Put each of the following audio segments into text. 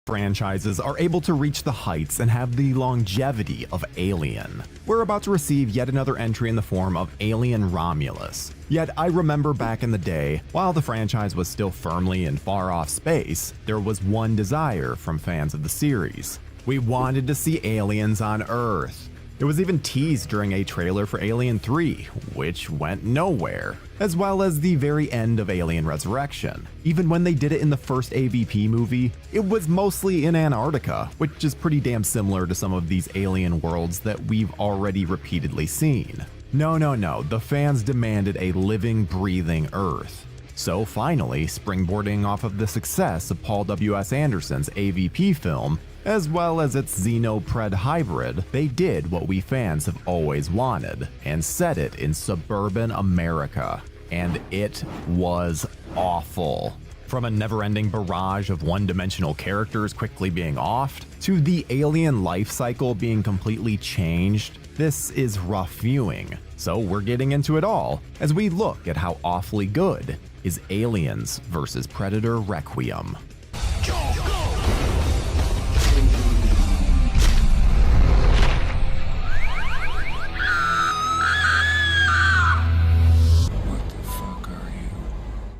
franchises are able to reach the heights and have the longevity of Alien. We're about to receive yet another entry in the form of Alien Romulus. Yet I remember back in the day, while the franchise was still firmly in far-off space, there was one desire from fans of the series. We wanted to see aliens on Earth. It was even teased during a trailer for Alien 3, which went nowhere, as well as the very end of Alien Resurrection. Even when they did it in the first AVP movie, it was mostly in Antarctica, which is pretty damn similar to some of these alien worlds that we've already repeatedly seen. No, the fans demanded a living, breathing Earth. So finally, springboarding off of the success of Paul W.S. Anderson's AVP film, as well as its Xeno-Pred hybrid, they did what we fans have always wanted, and set it in suburban America. And it was awful. From a never-ending barrage of one-dimensional characters quickly being offed, to the alien life cycle being completely changed, this is rough viewing. So we're getting into it all, as we look at how awfully good is Aliens vs. Predator Requiem.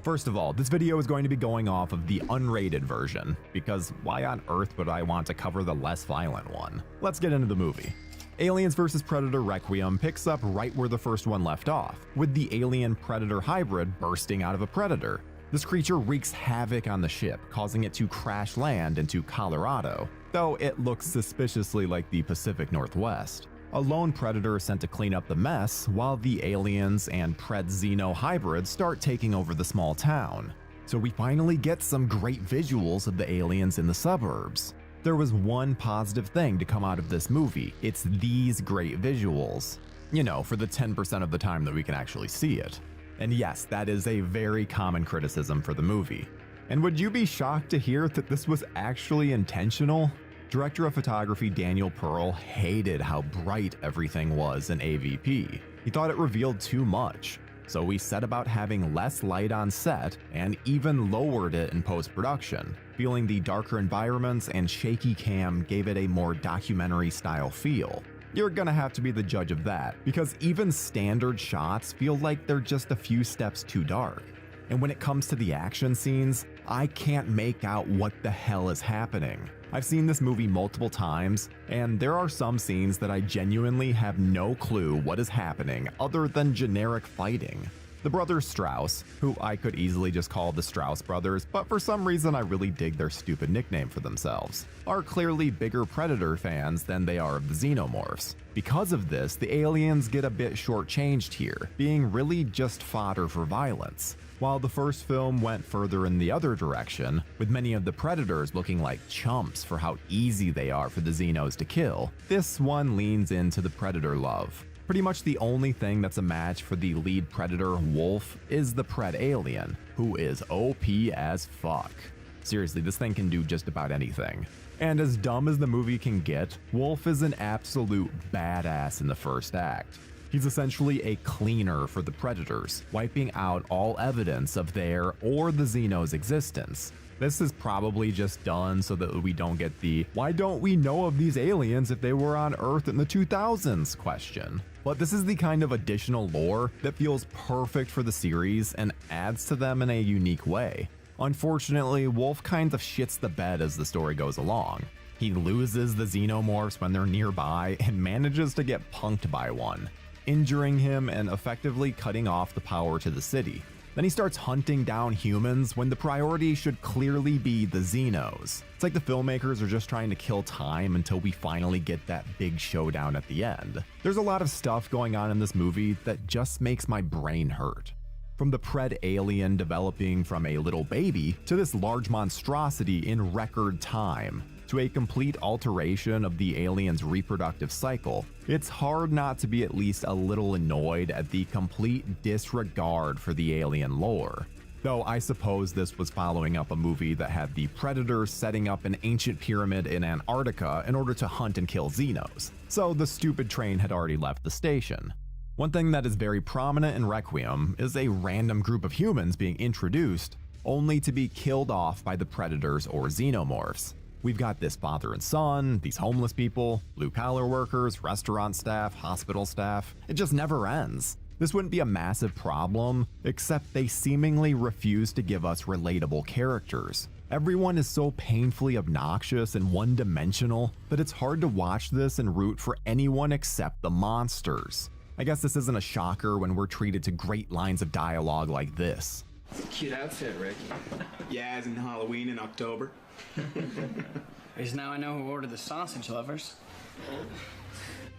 First of all, this video is going to be going off of the unrated version, because why on earth would I want to cover the less violent one? Let's get into the movie. Aliens vs. Predator Requiem picks up right where the first one left off, with the alien-predator hybrid bursting out of a predator. This creature wreaks havoc on the ship, causing it to crash land into Colorado, though it looks suspiciously like the Pacific Northwest. A lone predator is sent to clean up the mess, while the aliens and Pred-Xeno hybrids start taking over the small town. So we finally get some great visuals of the aliens in the suburbs. There was one positive thing to come out of this movie. It's these great visuals. You know, for the 10% of the time that we can actually see it. And yes, that is a very common criticism for the movie. And would you be shocked to hear that this was actually intentional? Director of photography Daniel Pearl hated how bright everything was in AVP. He thought it revealed too much. So we set about having less light on set and even lowered it in post-production, feeling the darker environments and shaky cam gave it a more documentary style feel. You're gonna have to be the judge of that, because even standard shots feel like they're just a few steps too dark. And when it comes to the action scenes, I can't make out what the hell is happening. I've seen this movie multiple times, and there are some scenes that I genuinely have no clue what is happening other than generic fighting. The brothers Strauss, who I could easily just call the Strauss brothers, but for some reason I really dig their stupid nickname for themselves, are clearly bigger Predator fans than they are of the Xenomorphs. Because of this, the aliens get a bit shortchanged here, being really just fodder for violence. While the first film went further in the other direction, with many of the Predators looking like chumps for how easy they are for the Xenos to kill, this one leans into the Predator love. Pretty much the only thing that's a match for the lead Predator, Wolf, is the Pred alien, who is OP as fuck. Seriously, this thing can do just about anything. And as dumb as the movie can get, Wolf is an absolute badass in the first act. He's essentially a cleaner for the Predators, wiping out all evidence of their or the Xenos' existence. This is probably just done so that we don't get the "why don't we know of these aliens if they were on Earth in the 2000s" question. But this is the kind of additional lore that feels perfect for the series and adds to them in a unique way. Unfortunately, Wolf kind of shits the bed as the story goes along. He loses the Xenomorphs when they're nearby and manages to get punked by one, injuring him and effectively cutting off the power to the city. Then he starts hunting down humans when the priority should clearly be the Xenos. It's like the filmmakers are just trying to kill time until we finally get that big showdown at the end. There's a lot of stuff going on in this movie that just makes my brain hurt. From the Pred alien developing from a little baby to this large monstrosity in record time, to a complete alteration of the alien's reproductive cycle, it's hard not to be at least a little annoyed at the complete disregard for the alien lore. Though I suppose this was following up a movie that had the Predators setting up an ancient pyramid in Antarctica in order to hunt and kill Xenos, so the stupid train had already left the station. One thing that is very prominent in Requiem is a random group of humans being introduced, only to be killed off by the Predators or Xenomorphs. We've got this father and son, these homeless people, blue-collar workers, restaurant staff, hospital staff. It just never ends. This wouldn't be a massive problem, except they seemingly refuse to give us relatable characters. Everyone is so painfully obnoxious and one-dimensional that it's hard to watch this and root for anyone except the monsters. I guess this isn't a shocker when we're treated to great lines of dialogue like this. Cute outfit, Rick. Yeah, as in Halloween in October. At least now I know who ordered the sausage lovers.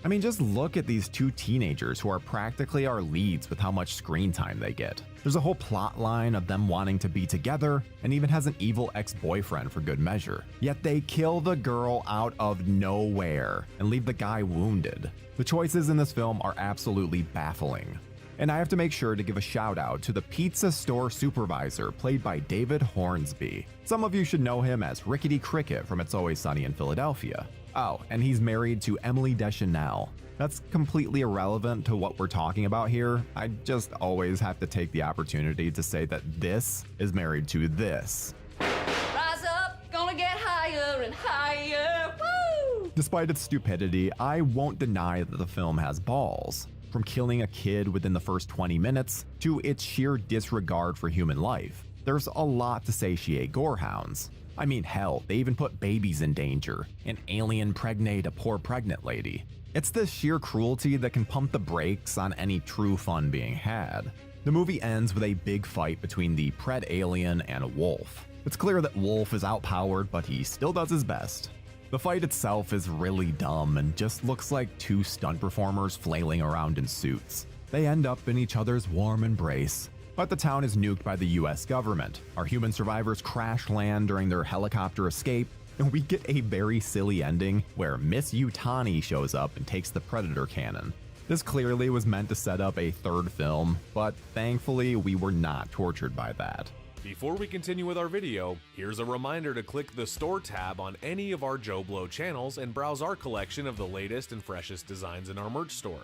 I mean, just look at these two teenagers who are practically our leads with how much screen time they get. There's a whole plot line of them wanting to be together, and even has an evil ex-boyfriend for good measure. Yet they kill the girl out of nowhere and leave the guy wounded. The choices in this film are absolutely baffling. And I have to make sure to give a shout out to the pizza store supervisor played by David Hornsby. Some of you should know him as Rickety Cricket from It's Always Sunny in Philadelphia. Oh, and he's married to Emily Deschanel. That's completely irrelevant to what we're talking about here. I just always have to take the opportunity to say that this is married to this. Rise up, gonna get higher and higher, woo! Despite its stupidity, I won't deny that the film has balls. From killing a kid within the first 20 minutes to its sheer disregard for human life, there's a lot to satiate gorehounds. I mean, hell, they even put babies in danger, an alien pregnate a poor pregnant lady. It's this sheer cruelty that can pump the brakes on any true fun being had. The movie ends with a big fight between the Pred alien and Wolf. It's clear that Wolf is outpowered, but he still does his best. The fight itself is really dumb and just looks like two stunt performers flailing around in suits. They end up in each other's warm embrace. But the town is nuked by the US government. Our human survivors crash land during their helicopter escape, and we get a very silly ending where Miss Yutani shows up and takes the Predator cannon. This clearly was meant to set up a third film, but thankfully we were not tortured by that. Before we continue with our video, here's a reminder to click the Store tab on any of our JoBlo channels and browse our collection of the latest and freshest designs in our merch store.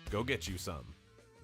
Go get you some.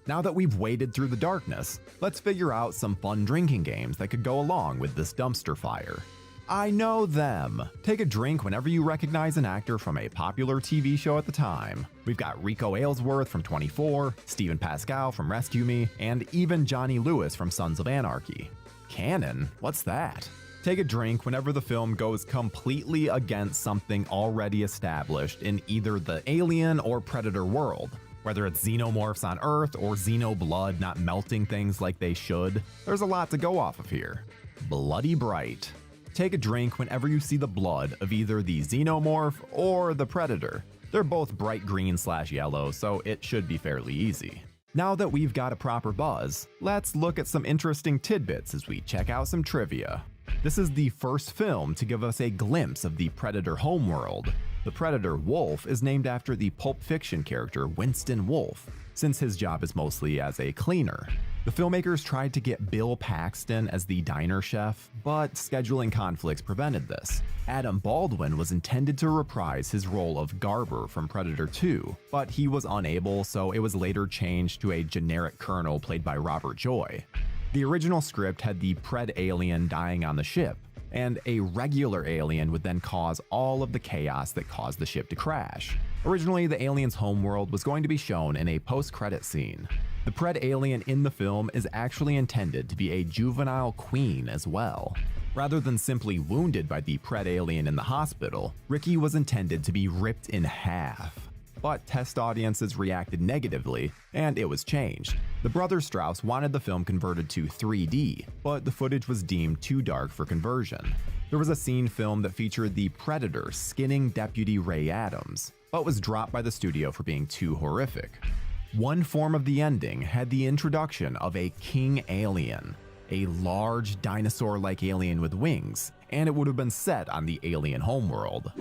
Now that we've waded through the darkness, let's figure out some fun drinking games that could go along with this dumpster fire. I know them. Take a drink whenever you recognize an actor from a popular TV show at the time. We've got Rico Aylesworth from 24, Stephen Pascal from Rescue Me, and even Johnny Lewis from Sons of Anarchy. Canon? What's that? Take a drink whenever the film goes completely against something already established in either the Alien or Predator world. Whether it's xenomorphs on Earth or xenoblood not melting things like they should, there's a lot to go off of here. Bloody Bright. Take a drink whenever you see the blood of either the xenomorph or the Predator. They're both bright green/yellow, so it should be fairly easy. Now that we've got a proper buzz, let's look at some interesting tidbits as we check out some trivia. This is the first film to give us a glimpse of the Predator homeworld. The Predator Wolf is named after the Pulp Fiction character Winston Wolfe, since his job is mostly as a cleaner. The filmmakers tried to get Bill Paxton as the diner chef, but scheduling conflicts prevented this. Adam Baldwin was intended to reprise his role of Garber from Predator 2, but he was unable, so it was later changed to a generic colonel played by Robert Joy. The original script had the Pred alien dying on the ship, and a regular alien would then cause all of the chaos that caused the ship to crash. Originally, the alien's homeworld was going to be shown in a post-credit scene. The Pred alien in the film is actually intended to be a juvenile queen as well. Rather than simply wounded by the Pred alien in the hospital, Ricky was intended to be ripped in half. But test audiences reacted negatively, and it was changed. The brothers Strauss wanted the film converted to 3D, but the footage was deemed too dark for conversion. There was a scene filmed that featured the Predator skinning Deputy Ray Adams, but was dropped by the studio for being too horrific. One form of the ending had the introduction of a king alien, a large dinosaur-like alien with wings, and it would have been set on the alien homeworld.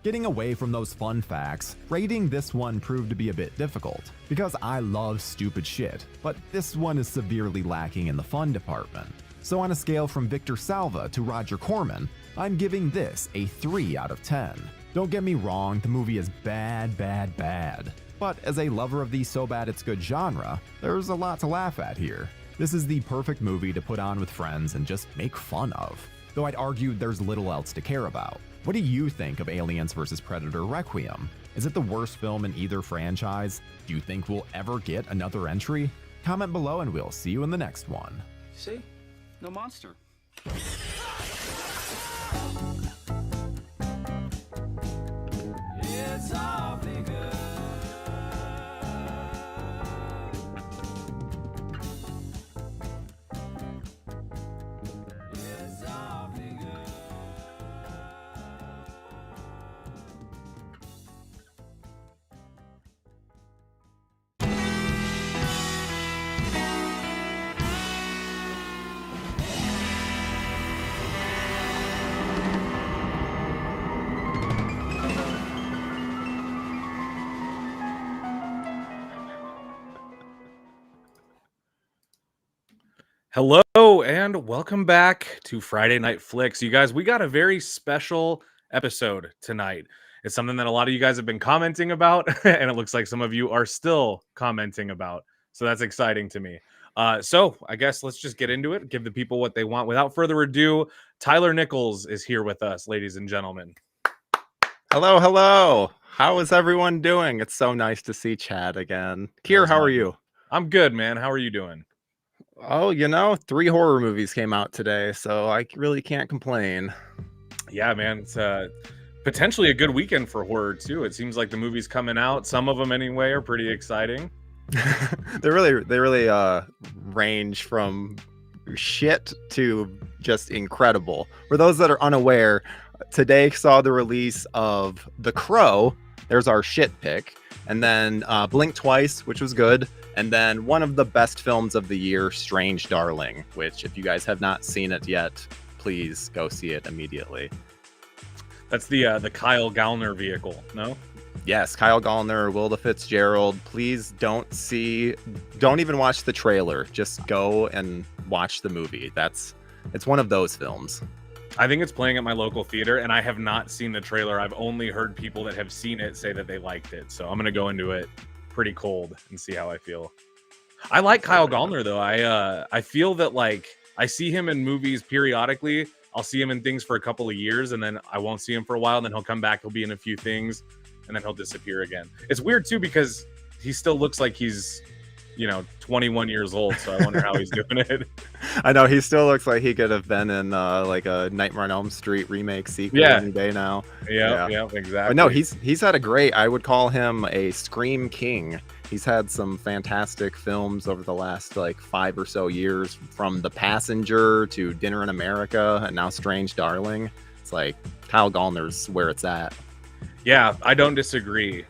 Getting away from those fun facts, rating this one proved to be a bit difficult, because I love stupid shit, but this one is severely lacking in the fun department. So on a scale from Victor Salva to Roger Corman, I'm giving this a 3 out of 10. Don't get me wrong, the movie is bad, but as a lover of the so bad it's good genre, there's a lot to laugh at here. This is the perfect movie to put on with friends and just make fun of, though I'd argue there's little else to care about. What do you think of Aliens vs. Predator Requiem? Is it the worst film in either franchise? Do you think we'll ever get another entry? Comment below and we'll see you in the next one. See? No monster. It's awfully good. It's awfully good. Hello and welcome back to Friday Night Flicks. You guys, we got a very special episode tonight. It's something that a lot of you guys have been commenting about, and it looks like some of you are still commenting about. So that's exciting to me. So I guess let's just get into it, give the people what they want. Without further ado, Tyler Nichols is here with us, ladies and gentlemen. Hello, hello. How is everyone doing? It's so nice to see Chad again. Kier, how are you? I'm good, man. How are you doing? Oh, 3 horror movies came out today, so I really can't complain. Yeah, man. It's potentially a good weekend for horror, too. It seems like the movies coming out, some of them anyway, are pretty exciting. They really range from shit to just incredible. For those that are unaware, today saw the release of The Crow. There's our shit pick. And then Blink Twice, which was good. And then one of the best films of the year, Strange Darling, which if you guys have not seen it yet, please go see it immediately. That's the Kyle Gallner vehicle, no? Yes, Kyle Gallner, Wilda Fitzgerald. Please don't even watch the trailer. Just go and watch the movie. It's one of those films. I think it's playing at my local theater, and I have not seen the trailer. I've only heard people that have seen it say that they liked it. So I'm going to go into it pretty cold and see how I feel. I like Kyle Gallner, though. I feel that, like, I see him in movies periodically. I'll see him in things for a couple of years, and then I won't see him for a while, and then he'll come back. He'll be in a few things, and then he'll disappear again. It's weird, too, because he still looks like he's 21 years old, so I wonder how he's doing it. I know, he still looks like he could have been in like a Nightmare on Elm Street remake sequel any day now. Yeah, exactly. But no, he's had I would call him a Scream King. He's had some fantastic films over the last like 5 or so years, from The Passenger to Dinner in America and now Strange Darling. It's like Kyle Gallner's where it's at. Yeah, I don't disagree.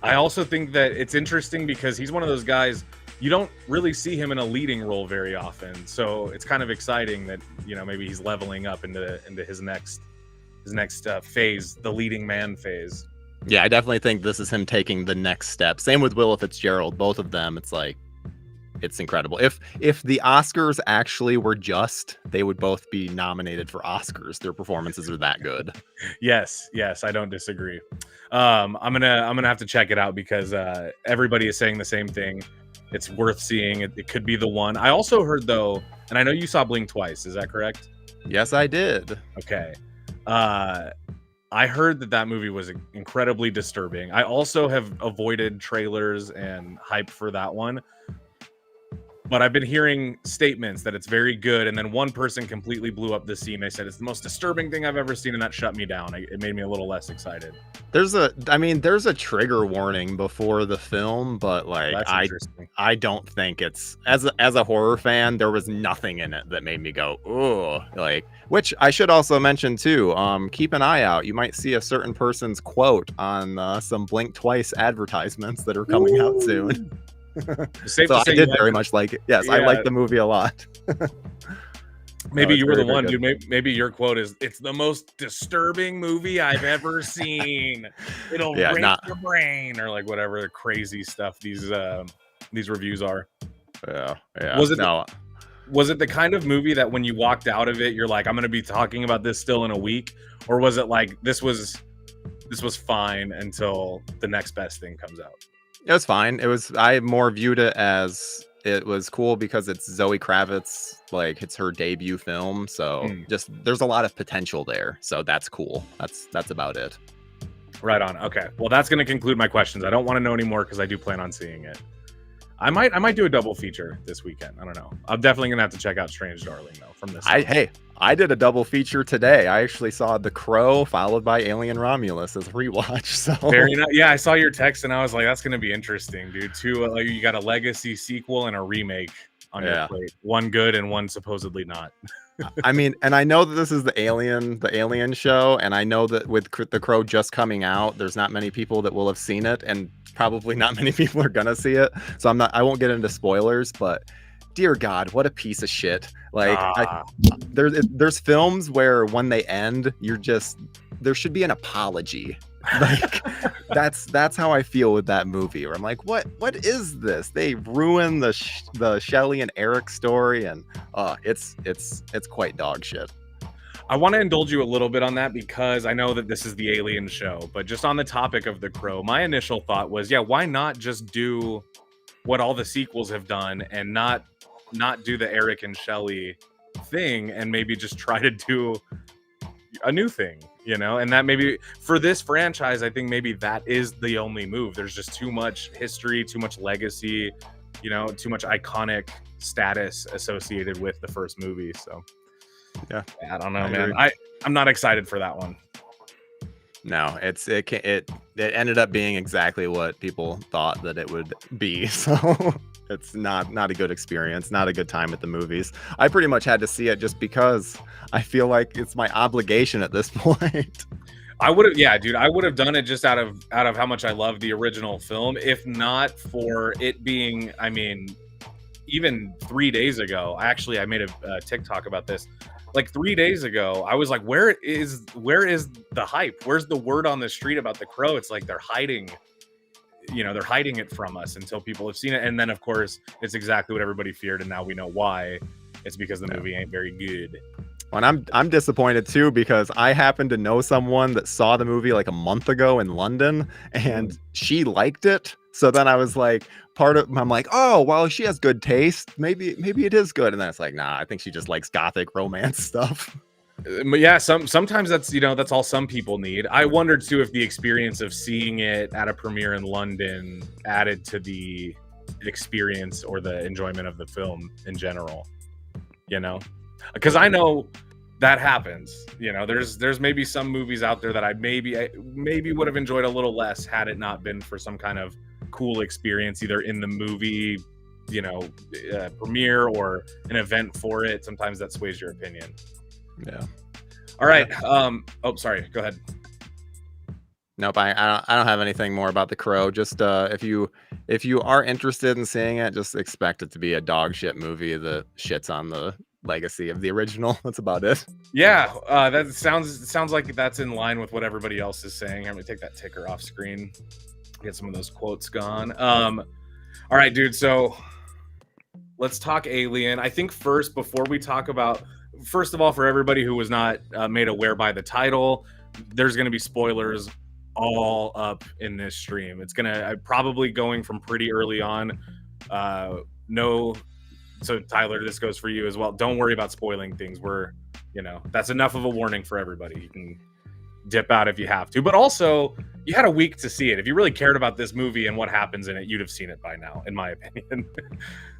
I also think that it's interesting because he's one of those guys, you don't really see him in a leading role very often. So it's kind of exciting that, maybe he's leveling up into his next phase, the leading man phase. Yeah, I definitely think this is him taking the next step. Same with Willa Fitzgerald, both of them. It's like, it's incredible. If the Oscars actually were just, they would both be nominated for Oscars. Their performances are that good. Yes, I don't disagree. I'm gonna have to check it out because everybody is saying the same thing. It's worth seeing. It could be the one. I also heard, though, and I know you saw Blink Twice. Is that correct? Yes, I did. Okay. I heard that movie was incredibly disturbing. I also have avoided trailers and hype for that one. But I've been hearing statements that it's very good, and then one person completely blew up the scene. They said it's the most disturbing thing I've ever seen, and that shut me down. It made me a little less excited. There's a trigger warning before the film, but like I don't think it's as a horror fan, there was nothing in it that made me go, "Ooh," like. Which I should also mention too. Keep an eye out. You might see a certain person's quote on some Blink Twice advertisements that are coming out soon. So I did very much like it. Yes, yeah. I like the movie a lot. Maybe you were the one, dude. Maybe your quote is, "It's the most disturbing movie I've ever seen. It'll break your brain," or like whatever crazy stuff these reviews are. Yeah. Was it the kind of movie that when you walked out of it, you're like, "I'm going to be talking about this still in a week," or was it like this was fine until the next best thing comes out? It was fine. I more viewed it as it was cool because it's Zoe Kravitz, like it's her debut film. So just there's a lot of potential there. So that's cool. That's about it. Right on. Okay. Well, that's going to conclude my questions. I don't want to know anymore because I do plan on seeing it. I might do a double feature this weekend. I don't know. I'm definitely gonna have to check out Strange Darling though. From this, I did a double feature today. I actually saw The Crow followed by Alien Romulus as a rewatch. So very nice. Yeah, I saw your text and I was like, that's gonna be interesting, dude. Like, you got a legacy sequel and a remake on your plate. One good and one supposedly not. I mean, and I know that this is the Alien show, and I know that with The Crow just coming out, there's not many people that will have seen it, and probably not many people are gonna see it. So I won't get into spoilers, but dear God, what a piece of shit! Like, there's films where when they end, there should be an apology. Like that's how I feel with that movie. Where I'm like, what is this? They ruined the Shelley and Eric story, and it's quite dog shit. I want to indulge you a little bit on that because I know that this is the Alien show, but just on the topic of The Crow, my initial thought was, yeah, why not just do what all the sequels have done and not do the Eric and Shelley thing and maybe just try to do a new thing, you know? And that maybe for this franchise, I think maybe that is the only move. There's just too much history, too much legacy, you know, too much iconic status associated with the first movie. So yeah, I don't know, man. I'm not excited for that one. No, it ended up being exactly what people thought that it would be. So it's not a good experience, not a good time at the movies. I pretty much had to see it just because I feel like it's my obligation at this point. I would have done it just out of how much I love the original film, if not for it being, I mean, even 3 days ago, I made a TikTok about this. Like 3 days ago, I was like, where is the hype? Where's the word on the street about The Crow? It's like they're hiding it from us until people have seen it. And then, of course, it's exactly what everybody feared. And now we know why. It's because the movie ain't very good. And I'm disappointed, too, because I happen to know someone that saw the movie like a month ago in London and she liked it. So then I was like, I'm like, oh, well, she has good taste. Maybe it is good. And then it's like, nah, I think she just likes gothic romance stuff. But yeah, sometimes that's all some people need. I wondered too if the experience of seeing it at a premiere in London added to the experience or the enjoyment of the film in general. You know, because I know that happens. You know, there's maybe some movies out there that I maybe would have enjoyed a little less had it not been for some kind of cool experience either in the movie, you know, premiere or an event for it. Sometimes that sways your opinion. Yeah. All right. Oh, sorry. Go ahead. Nope. I don't have anything more about The Crow. Just if you are interested in seeing it, just expect it to be a dog shit movie that shits on the legacy of the original. That's about it. Yeah. That sounds like that's in line with what everybody else is saying. I'm gonna take that ticker off screen. Get some of those quotes gone. All right, dude. So let's talk Alien. I think first, before we talk about, first of all, for everybody who was not made aware by the title, there's going to be spoilers all up in this stream. It's probably going from pretty early on. So Tyler, this goes for you as well. Don't worry about spoiling things. That's enough of a warning for everybody. You can dip out if you have to, but also you had a week to see it. If you really cared about this movie and what happens in it, you'd have seen it by now, in my opinion.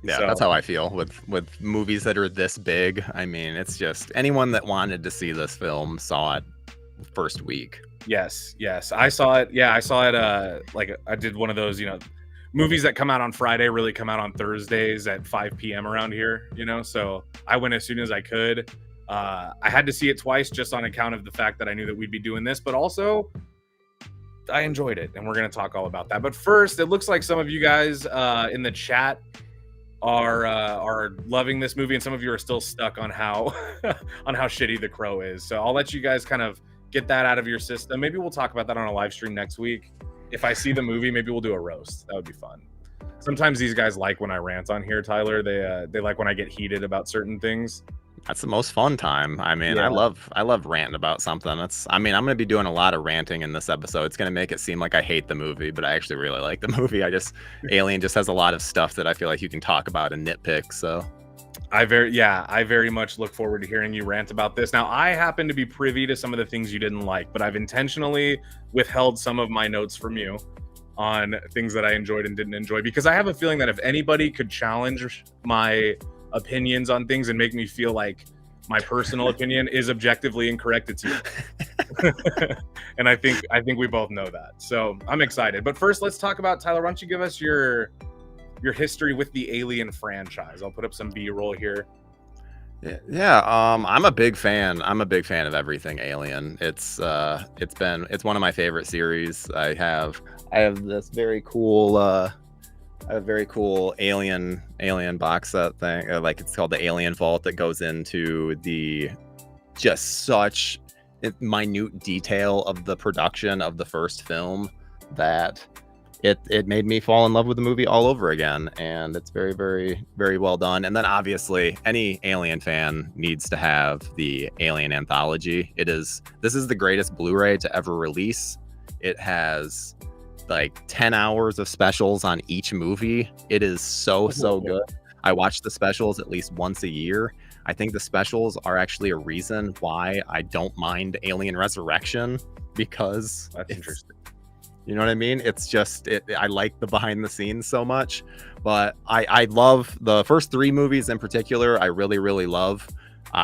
Yeah, so that's how I feel with movies that are this big. I mean, it's just anyone that wanted to see this film saw it first week. Yes, I saw it. Yeah, I saw it. Like I did one of those, movies that come out on Friday really come out on Thursdays at 5 p.m. around here. So I went as soon as I could. I had to see it twice just on account of the fact that I knew that we'd be doing this, but also I enjoyed it, and we're going to talk all about that. But first, it looks like some of you guys in the chat are loving this movie, and some of you are still stuck on how shitty The Crow is. So I'll let you guys kind of get that out of your system. Maybe we'll talk about that on a live stream next week. If I see the movie, maybe we'll do a roast. That would be fun. Sometimes these guys like when I rant on here, Tyler. They like when I get heated about certain things. That's the most fun time. I mean, Yeah. I love ranting about something. I'm gonna be doing a lot of ranting in this episode. It's gonna make it seem like I hate the movie, but I actually really like the movie. Alien just has a lot of stuff that I feel like you can talk about and nitpick. So I very much look forward to hearing you rant about this. Now, I happen to be privy to some of the things you didn't like, but I've intentionally withheld some of my notes from you on things that I enjoyed and didn't enjoy, because I have a feeling that if anybody could challenge my opinions on things and make me feel like my personal opinion is objectively incorrect, it's you. And I think we both know that. So I'm excited. But first, let's talk about, Tyler, why don't you give us your history with the Alien franchise? I'll put up some B-roll here. Yeah, I'm a big fan. I'm a big fan of everything Alien. It's one of my favorite series. I have this very cool a very cool alien box set thing, like it's called the Alien Vault, that goes into the just such minute detail of the production of the first film that it made me fall in love with the movie all over again. And it's very, very, very well done. And then obviously any Alien fan needs to have the Alien Anthology. This is the greatest Blu-ray to ever release. It has like 10 hours of specials on each movie. It is so good. I watch the specials at least once a year. I think the specials are actually a reason why I don't mind Alien Resurrection, because That's interesting. You know what I mean? It's just I like the behind the scenes so much. But I love the first 3 movies in particular. I really, really love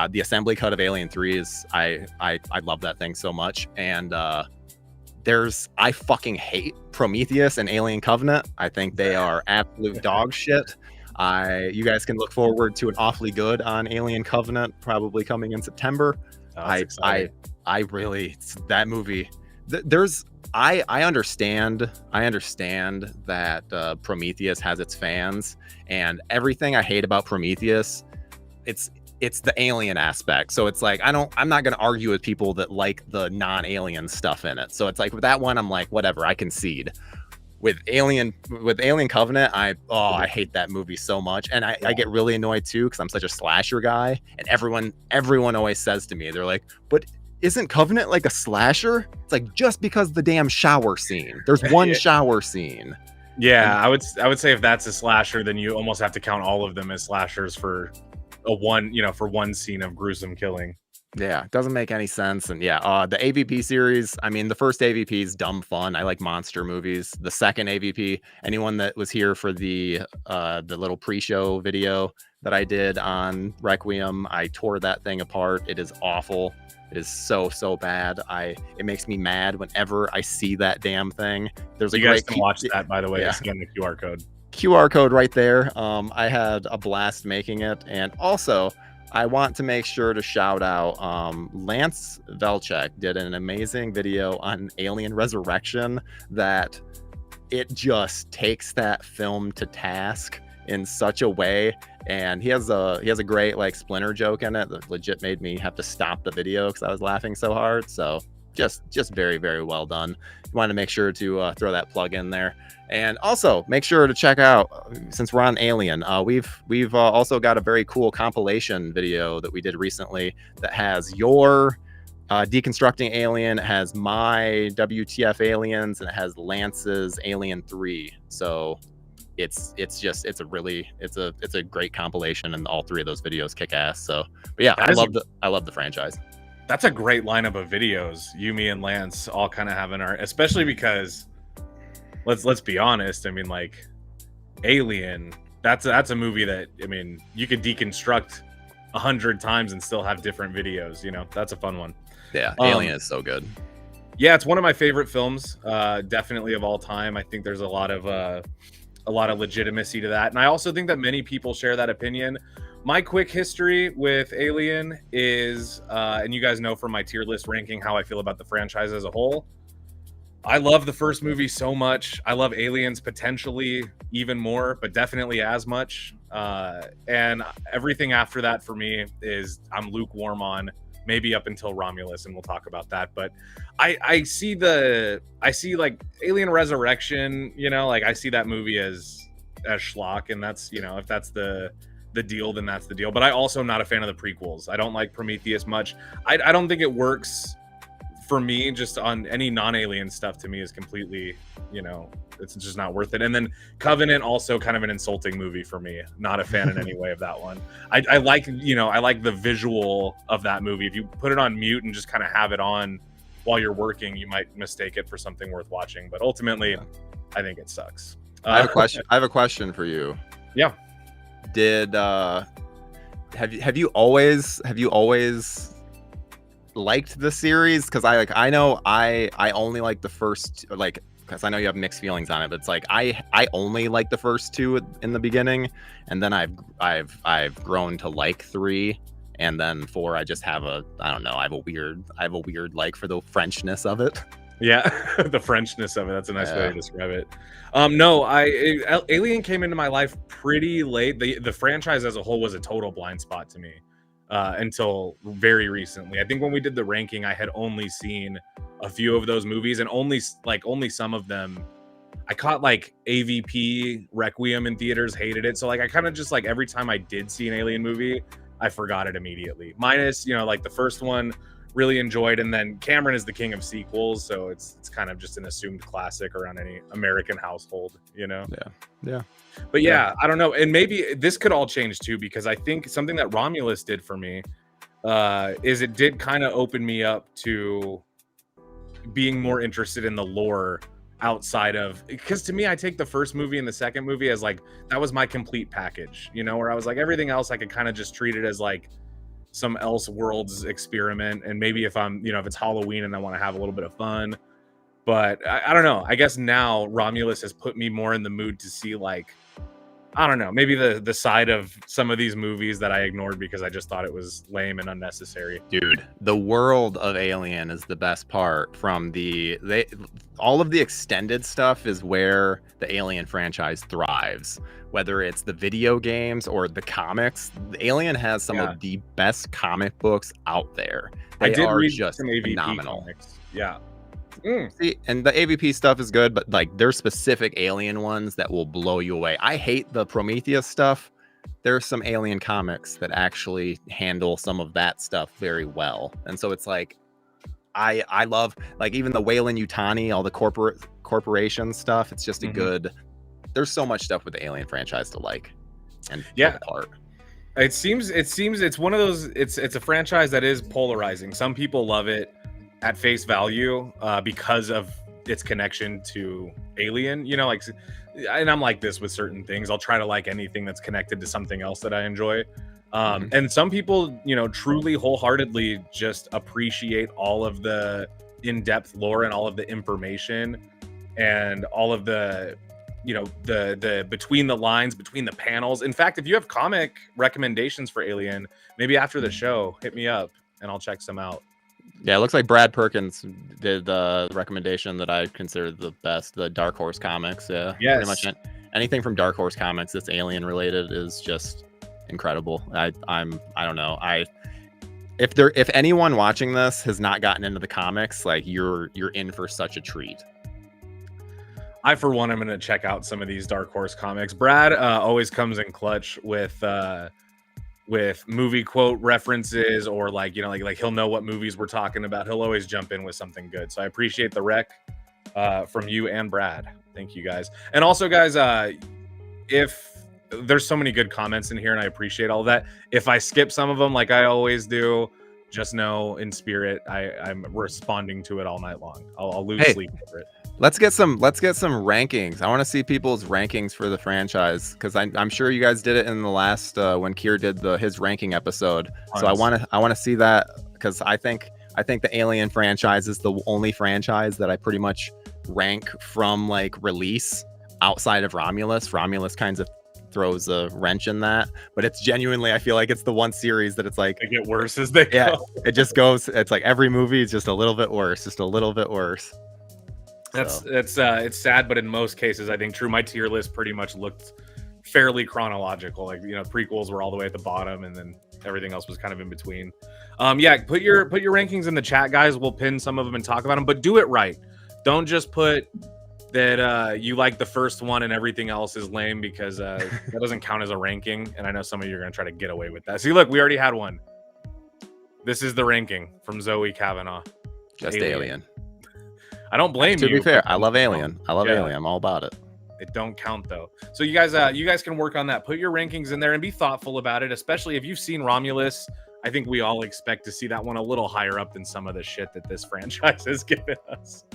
the assembly cut of Alien 3 is I love that thing so much. And I fucking hate Prometheus and Alien Covenant. I think they are absolute dog shit. You guys can look forward to an awfully good on Alien Covenant, probably coming in September. I really, that movie, I understand that Prometheus has its fans, and everything I hate about Prometheus, it's the alien aspect. So it's like I'm not going to argue with people that like the non-alien stuff in it. So it's like with that one, I'm like, whatever, I concede. With Alien Covenant, I hate that movie so much, and I get really annoyed too, because I'm such a slasher guy, and everyone always says to me, they're like, but isn't Covenant like a slasher? It's like, just because the damn shower scene. There's one shower scene. Yeah, I would say if that's a slasher, then you almost have to count all of them as slashers for one scene of gruesome killing. Yeah, it doesn't make any sense. And yeah, the AVP series, I mean, the first AVP is dumb fun. I like monster movies. The second AVP, anyone that was here for the little pre-show video that I did on Requiem, I tore that thing apart. It is awful. It is so bad. It makes me mad whenever I see that damn thing. There's a you guys can watch that, by the way. Scan the QR code right there. I had a blast making it. And also, I want to make sure to shout out Lance Velchek did an amazing video on Alien Resurrection that it just takes that film to task in such a way. And he has a great like Splinter joke in it that legit made me have to stop the video because I was laughing so hard. So just very, very well done. Want to make sure to throw that plug in there. And also make sure to check out, since we're on Alien, we've also got a very cool compilation video that we did recently that has your deconstructing Alien, it has my WTF Aliens, and it has Lance's Alien 3. So it's a great compilation, and all 3 of those videos kick ass. So, but yeah, I love the franchise. That's a great lineup of videos. You, me, and Lance all kind of having our, especially because let's be honest. I mean, like Alien, that's a movie that, I mean, you could deconstruct 100 times and still have different videos. You know, that's a fun one. Yeah, Alien is so good. Yeah, it's one of my favorite films, definitely of all time. I think there's a lot of legitimacy to that, and I also think that many people share that opinion. My quick history with Alien is, and you guys know from my tier list ranking how I feel about the franchise as a whole. I love the first movie so much. I love Aliens potentially even more, but definitely as much. And everything after that for me is I'm lukewarm on, maybe up until Romulus, and we'll talk about that. But I see like Alien Resurrection, you know, like I see that movie as schlock, and that's, you know, if that's the the deal, then that's the deal. But I also am not a fan of the prequels. I don't like Prometheus much. I don't think it works for me. Just on any non-alien stuff to me is completely, it's just not worth it. And then Covenant, also kind of an insulting movie for me. Not a fan in any way of that one. I like, I like the visual of that movie. If you put it on mute and just kind of have it on while you're working, you might mistake it for something worth watching. But ultimately, I think it sucks. I have a question. I have a question for you. Yeah. Did have you always liked the series? Because I know I only like the first, because I know you have mixed feelings on it, but it's like I only like the first two in the beginning, and then I've grown to like 3, and then 4 I just have I have a weird like for the Frenchness of it. Yeah, the Frenchness of it. That's a nice way to describe it. No, Alien came into my life pretty late. The franchise as a whole was a total blind spot to me until very recently. I think when we did the ranking, I had only seen a few of those movies, and only some of them. I caught like AVP Requiem in theaters, hated it. So I kind of just every time I did see an Alien movie, I forgot it immediately. Minus, the first one, really enjoyed, and then Cameron is the king of sequels, so it's kind of just an assumed classic around any American household, Yeah. But yeah, I don't know, and maybe this could all change too, because I think something that Romulus did for me is it did kind of open me up to being more interested in the lore outside of, because to me, I take the first movie and the second movie as that was my complete package, where I was everything else I could kind of just treat it as some else world's experiment, and maybe if I'm if it's Halloween and I want to have a little bit of fun. But I don't know, I guess now Romulus has put me more in the mood to see I don't know, maybe the side of some of these movies that I ignored because I just thought it was lame and unnecessary. Dude, the world of Alien is the best part. From all of the extended stuff is where the Alien franchise thrives. Whether it's the video games or the comics, Alien has some of the best comic books out there. I did read just some AVP phenomenal. comics. Yeah. See, and the AVP stuff is good, but there's specific Alien ones that will blow you away. I hate the Prometheus stuff. There's some Alien comics that actually handle some of that stuff very well, and so it's I love even the Weyland-Yutani, all the corporation stuff. It's just a good. There's so much stuff with the Alien franchise to like, and apart. It seems it's one of those. It's a franchise that is polarizing. Some people love it at face value because of its connection to Alien, and I'm like this with certain things. I'll try to like anything that's connected to something else that I enjoy. And some people, truly wholeheartedly just appreciate all of the in-depth lore and all of the information and all of the, the between the lines, between the panels. In fact, if you have comic recommendations for Alien, maybe after the show, hit me up and I'll check some out. Yeah, it looks like Brad Perkins did the recommendation that I consider the best, the Dark Horse comics. Yeah, yes. Pretty much anything from Dark Horse comics that's Alien related is just incredible. I don't know. If anyone watching this has not gotten into the comics, you're in for such a treat. I, for one, am going to check out some of these Dark Horse comics. Brad always comes in clutch with movie quote references, or he'll know what movies we're talking about. He'll always jump in with something good. So I appreciate the rec from you and Brad. Thank you guys. And also, guys, if there's so many good comments in here and I appreciate all of that. If I skip some of them like I always do, just know in spirit I'm responding to it all night long. I'll lose sleep over it. Let's get some rankings. I want to see people's rankings for the franchise, because I'm sure you guys did it in the last when Kier did his ranking episode. So I want to see that, because I think the Alien franchise is the only franchise that I pretty much rank from release outside of Romulus. Romulus kind of throws a wrench in that, but it's genuinely, I feel like it's the one series that it's they get worse as they go. It just goes. It's every movie is just a little bit worse, It's sad, but in most cases, I think true. My tier list pretty much looked fairly chronological. Prequels were all the way at the bottom, and then everything else was kind of in between. Put your rankings in the chat, guys. We'll pin some of them and talk about them, but do it right. Don't just put that you like the first one and everything else is lame because that doesn't count as a ranking. And I know some of you are going to try to get away with that. See, look, we already had one. This is the ranking from Zoe Kavanaugh. Just Alien. I don't blame you. To be fair, I love Alien. I love Alien. I'm all about it. It don't count though. So you guys can work on that. Put your rankings in there and be thoughtful about it, especially if you've seen Romulus. I think we all expect to see that one a little higher up than some of the shit that this franchise has given us.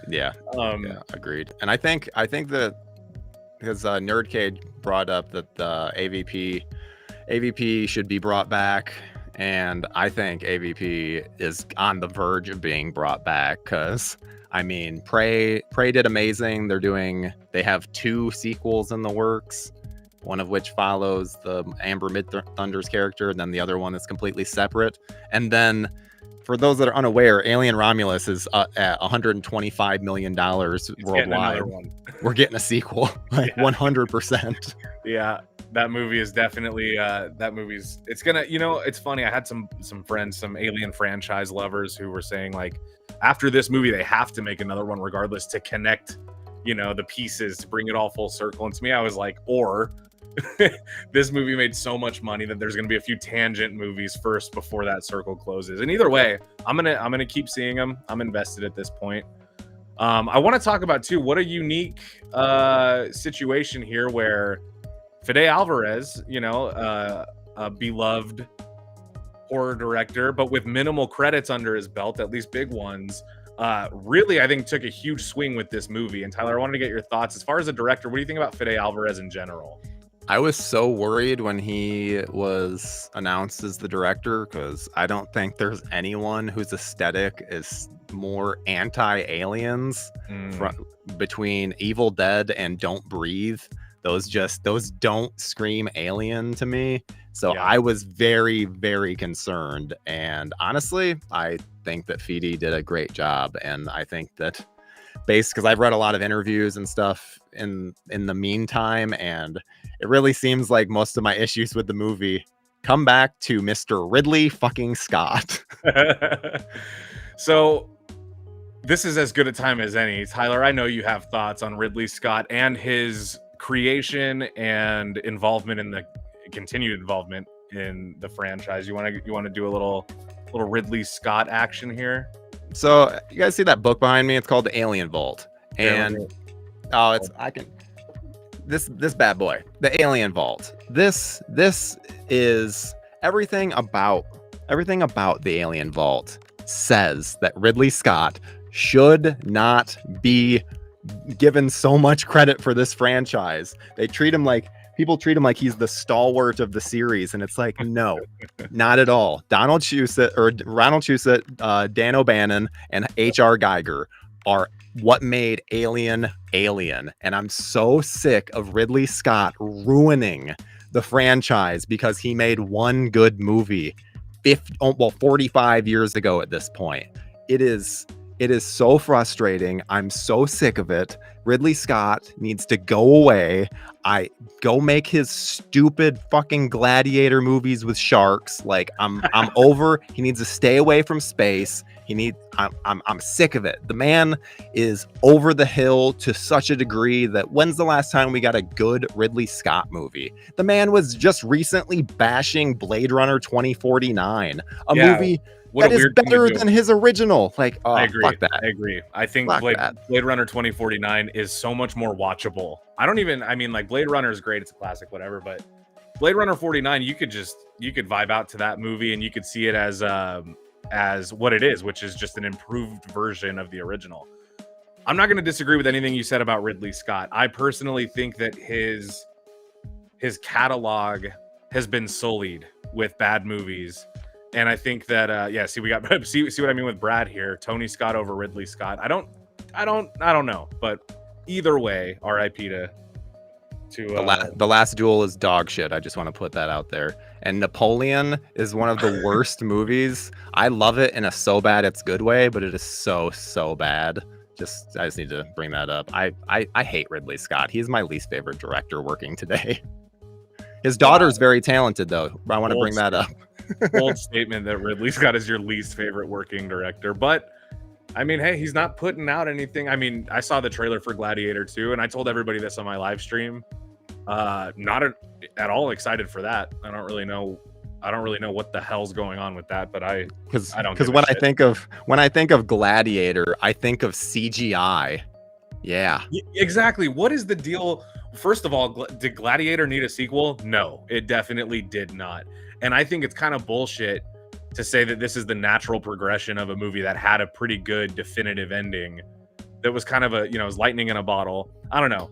Yeah. Yeah, agreed. And I think that because Nerdcade brought up that the AVP should be brought back, and I think AVP is on the verge of being brought back because I mean, Prey did amazing. They have 2 sequels in the works, one of which follows the Amber Mid-Thunder's character, and then the other one is completely separate. And then, for those that are unaware, Alien Romulus is at $125 million worldwide. We're getting a sequel, like 100%. Yeah, that movie is definitely it's gonna, it's funny. I had some friends, some Alien franchise lovers who were saying like, after this movie, they have to make another one regardless to connect, the pieces to bring it all full circle. And to me, I was like, or this movie made so much money that there's going to be a few tangent movies first before that circle closes. And either way, I'm gonna keep seeing them. I'm invested at this point. I want to talk about too, what a unique situation here where Fede Alvarez, a beloved horror director, but with minimal credits under his belt, at least big ones, really, I think took a huge swing with this movie. And Tyler, I wanted to get your thoughts. As far as a director, what do you think about Fede Alvarez in general? I was so worried when he was announced as the director because I don't think there's anyone whose aesthetic is more anti-aliens between Evil Dead and Don't Breathe. Those don't scream alien to me. So yeah. I was very, very concerned. And honestly, I think that Fede did a great job. And I think that because I've read a lot of interviews and stuff in the meantime, and it really seems like most of my issues with the movie come back to Mr. Ridley fucking Scott. So this is as good a time as any. Tyler, I know you have thoughts on Ridley Scott and his creation and involvement in the continued involvement in the franchise. You want to do a little Ridley Scott action here? So you guys see that book behind me? It's called The Alien Vault. And this bad boy, The Alien Vault. This is everything about the Alien Vault says that Ridley Scott should not be given so much credit for this franchise. People treat him like he's the stalwart of the series, and it's like, no, not at all. Ronald Shusett, Dan O'Bannon, and H.R. Geiger are what made Alien, and I'm so sick of Ridley Scott ruining the franchise because he made one good movie 45 years ago at this point. It is so frustrating. I'm so sick of it. Ridley Scott needs to go away. Go make his stupid fucking gladiator movies with sharks. Like I'm over. He needs to stay away from space. I'm sick of it. The man is over the hill to such a degree that when's the last time we got a good Ridley Scott movie? The man was just recently bashing Blade Runner 2049, a movie that is better than his original. Like, oh, I agree. Fuck that. I agree. I think Blade Runner 2049 is so much more watchable. Like Blade Runner is great. It's a classic, whatever. But Blade Runner 49, you could vibe out to that movie and you could see it as what it is, which is just an improved version of the original. I'm not going to disagree with anything you said about Ridley Scott. I personally think that his catalog has been sullied with bad movies. And I think that see what I mean with Brad here. Tony Scott over Ridley Scott. I don't know, but either way, R.I.P. to The Last Duel is dog shit. I just want to put that out there. And Napoleon is one of the worst movies. I love it in a so bad it's good way, but it is so bad. I just need to bring that up. I hate Ridley Scott. He's my least favorite director working today. His daughter's very talented though. I want to bring that up. Bold statement that Ridley Scott is your least favorite working director, but I mean, hey, he's not putting out anything. I mean, I saw the trailer for Gladiator 2, and I told everybody this on my live stream. Not at all excited for that. I don't really know what the hell's going on with that, but I don't, because when I think of Gladiator, I think of CGI. Yeah, exactly. What is the deal? First of all, did Gladiator need a sequel? No, it definitely did not. And I think it's kind of bullshit to say that this is the natural progression of a movie that had a pretty good definitive ending that was kind of a, it was lightning in a bottle. I don't know.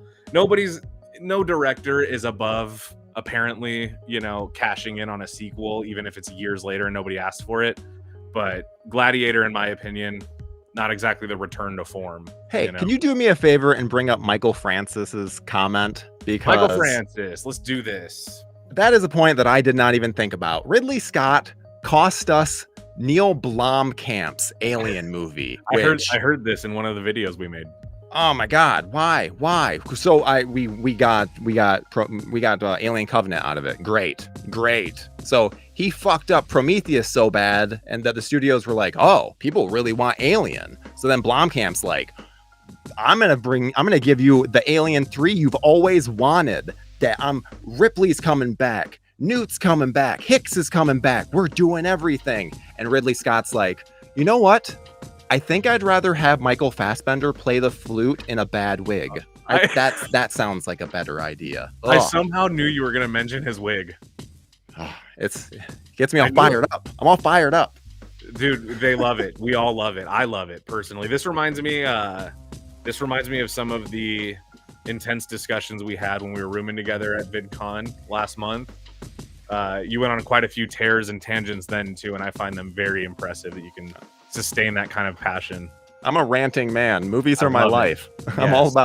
No director is above, apparently, cashing in on a sequel, even if it's years later and nobody asked for it. But Gladiator, in my opinion, not exactly the return to form. Hey, can you do me a favor and bring up Michael Francis's comment? Because Michael Francis, let's do this. That is a point that I did not even think about. Ridley Scott cost us Neil Blomkamp's Alien movie. I heard this in one of the videos we made. Oh my God! Why? So we got Alien Covenant out of it. Great. So he fucked up Prometheus so bad, and that the studios were like, "Oh, people really want Alien." So then Blomkamp's like, "I'm gonna give you the Alien 3 you've always wanted. That Ripley's coming back, Newt's coming back, Hicks is coming back. We're doing everything." And Ridley Scott's like, "You know what? I think I'd rather have Michael Fassbender play the flute in a bad wig. That sounds like a better idea." Ugh. I somehow knew you were going to mention his wig. It gets me all fired up. I'm all fired up. Dude, they love it. We all love it. I love it personally. This reminds me of some of the intense discussions we had when we were rooming together at VidCon last month. You went on quite a few tears and tangents then too, and I find them very impressive that you can sustain that kind of passion. I'm a ranting man. Movies are my life. Yes.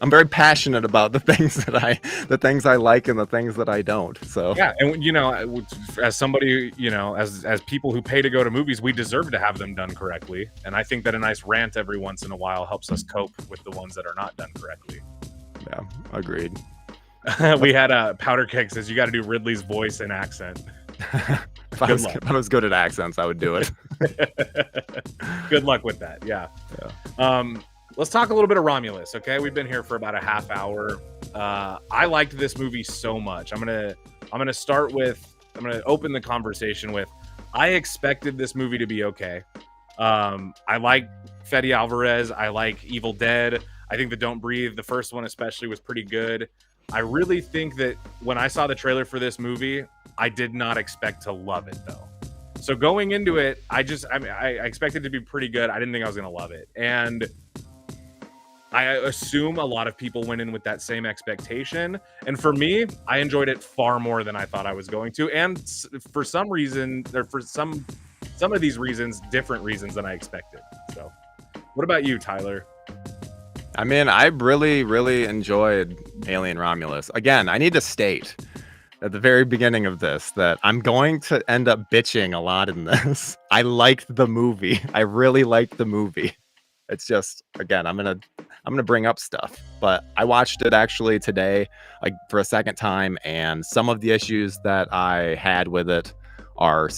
I'm very passionate about the things I like and the things that I don't. So yeah, and as somebody, as people who pay to go to movies, we deserve to have them done correctly. And I think that a nice rant every once in a while helps us cope with the ones that are not done correctly. Yeah, agreed. We had Powder Keg says you got to do Ridley's voice and accent. If I was good at accents, I would do it. Good luck with that. Yeah. Let's talk a little bit of Romulus. Okay, we've been here for about a half hour. I liked this movie so much. I'm gonna open the conversation with, I expected this movie to be okay. I like Fede Alvarez. I like Evil Dead. I think the Don't Breathe, the first one especially, was pretty good. I really think that when I saw the trailer for this movie, I did not expect to love it though. So going into it, I expected it to be pretty good. I didn't think I was going to love it. And I assume a lot of people went in with that same expectation. And for me, I enjoyed it far more than I thought I was going to. And for some reason, or for some of these reasons, different reasons than I expected. So what about you, Tyler? I mean, I really, really enjoyed Alien Romulus. Again, I need to state at the very beginning of this that I'm going to end up bitching a lot in this. I liked the movie. I really liked the movie. It's just, again, I'm gonna bring up stuff. But I watched it actually today, like for a second time, and some of the issues that I had with it are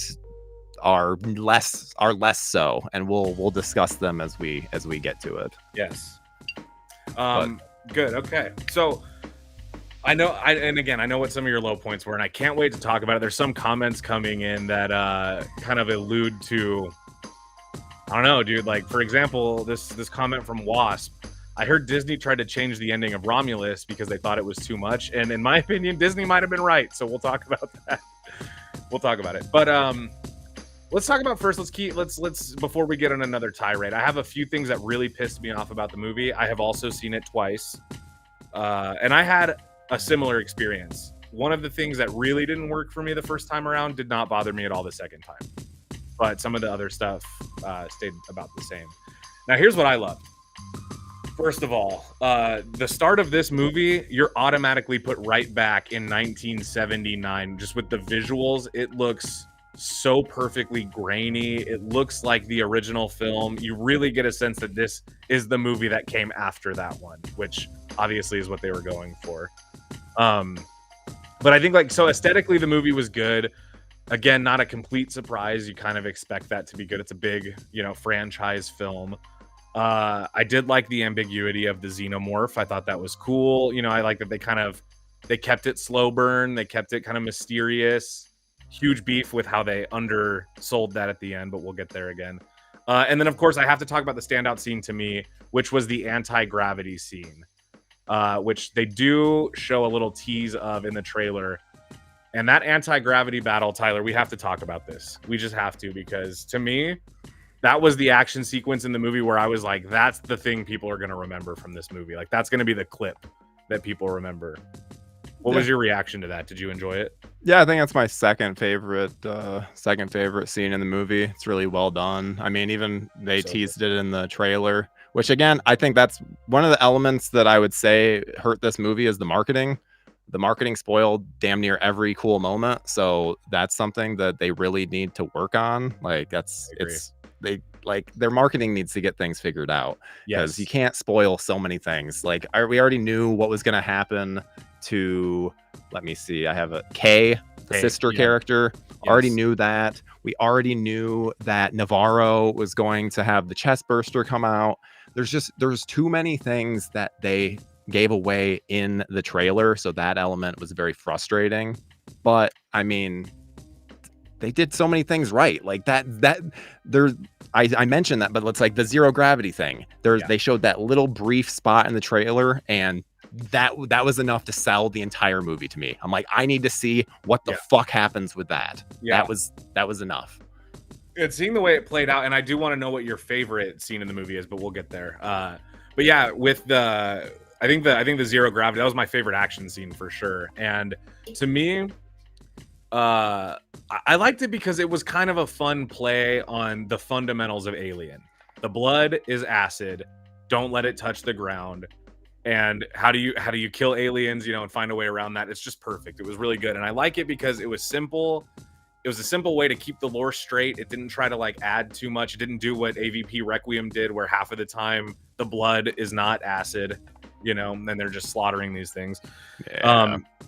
less so, and we'll discuss them as we get to it. Yes. Good. Okay. So I know what some of your low points were, and I can't wait to talk about it. There's some comments coming in that kind of allude to, I don't know, dude. Like, for example, this comment from Wasp. I heard Disney tried to change the ending of Romulus because they thought it was too much, and in my opinion, Disney might have been right. So we'll talk about that. We'll talk about it. But let's talk about first. Let's before we get on another tirade. I have a few things that really pissed me off about the movie. I have also seen it twice, and I had a similar experience. One of the things that really didn't work for me the first time around did not bother me at all the second time, but some of the other stuff stayed about the same. Now, here's what I loved. First of all, the start of this movie, you're automatically put right back in 1979. Just with the visuals, it looks so perfectly grainy. It looks like the original film. You really get a sense that this is the movie that came after that one, which obviously is what they were going for. But I think, like, so aesthetically the movie was good. Again, not a complete surprise. You kind of expect that to be good. It's a big, franchise film. I did like the ambiguity of the xenomorph. I thought that was cool. You know, I like that they kept it slow burn. They kept it kind of mysterious. Huge beef with how they undersold that at the end, but we'll get there again. And then, of course, I have to talk about the standout scene to me, which was the anti-gravity scene, which they do show a little tease of in the trailer. And that anti-gravity battle, Tyler, we have to talk about this. We just have to, because to me, that was the action sequence in the movie where I was like, that's the thing people are going to remember from this movie. Like, that's going to be the clip that people remember. What was your reaction to that? Did you enjoy it? Yeah, I think that's my second favorite scene in the movie. It's really well done. I mean, even they teased it in the trailer, which again, I think that's one of the elements that I would say hurt this movie is the marketing. The marketing spoiled damn near every cool moment. So that's something that they really need to work on. Like their marketing needs to get things figured out, because you can't spoil so many things. Like we already knew what was going to happen to, let me see, I have a Kay, the sister character. Already knew that. We already knew that Navarro was going to have the chest burster come out. There's too many things that they gave away in the trailer, so that element was very frustrating. But I mean, they did so many things right. Like that there's I mentioned that, but it's like the zero gravity thing. They showed that little brief spot in the trailer, and that was enough to sell the entire movie to me. I'm like, I need to see what the fuck happens with that. That was enough. And seeing the way it played out, and I do want to know what your favorite scene in the movie is, but we'll get there. But yeah, with I think the zero gravity, that was my favorite action scene for sure. And to me, I liked it because it was kind of a fun play on the fundamentals of Alien. The blood is acid. Don't let it touch the ground. And how do you kill aliens, you know, and find a way around that? It's just perfect. It was really good. And I like it because it was simple. It was a simple way to keep the lore straight. It didn't try to like add too much. It didn't do what AVP Requiem did, where half of the time the blood is not acid, you know, and they're just slaughtering these things.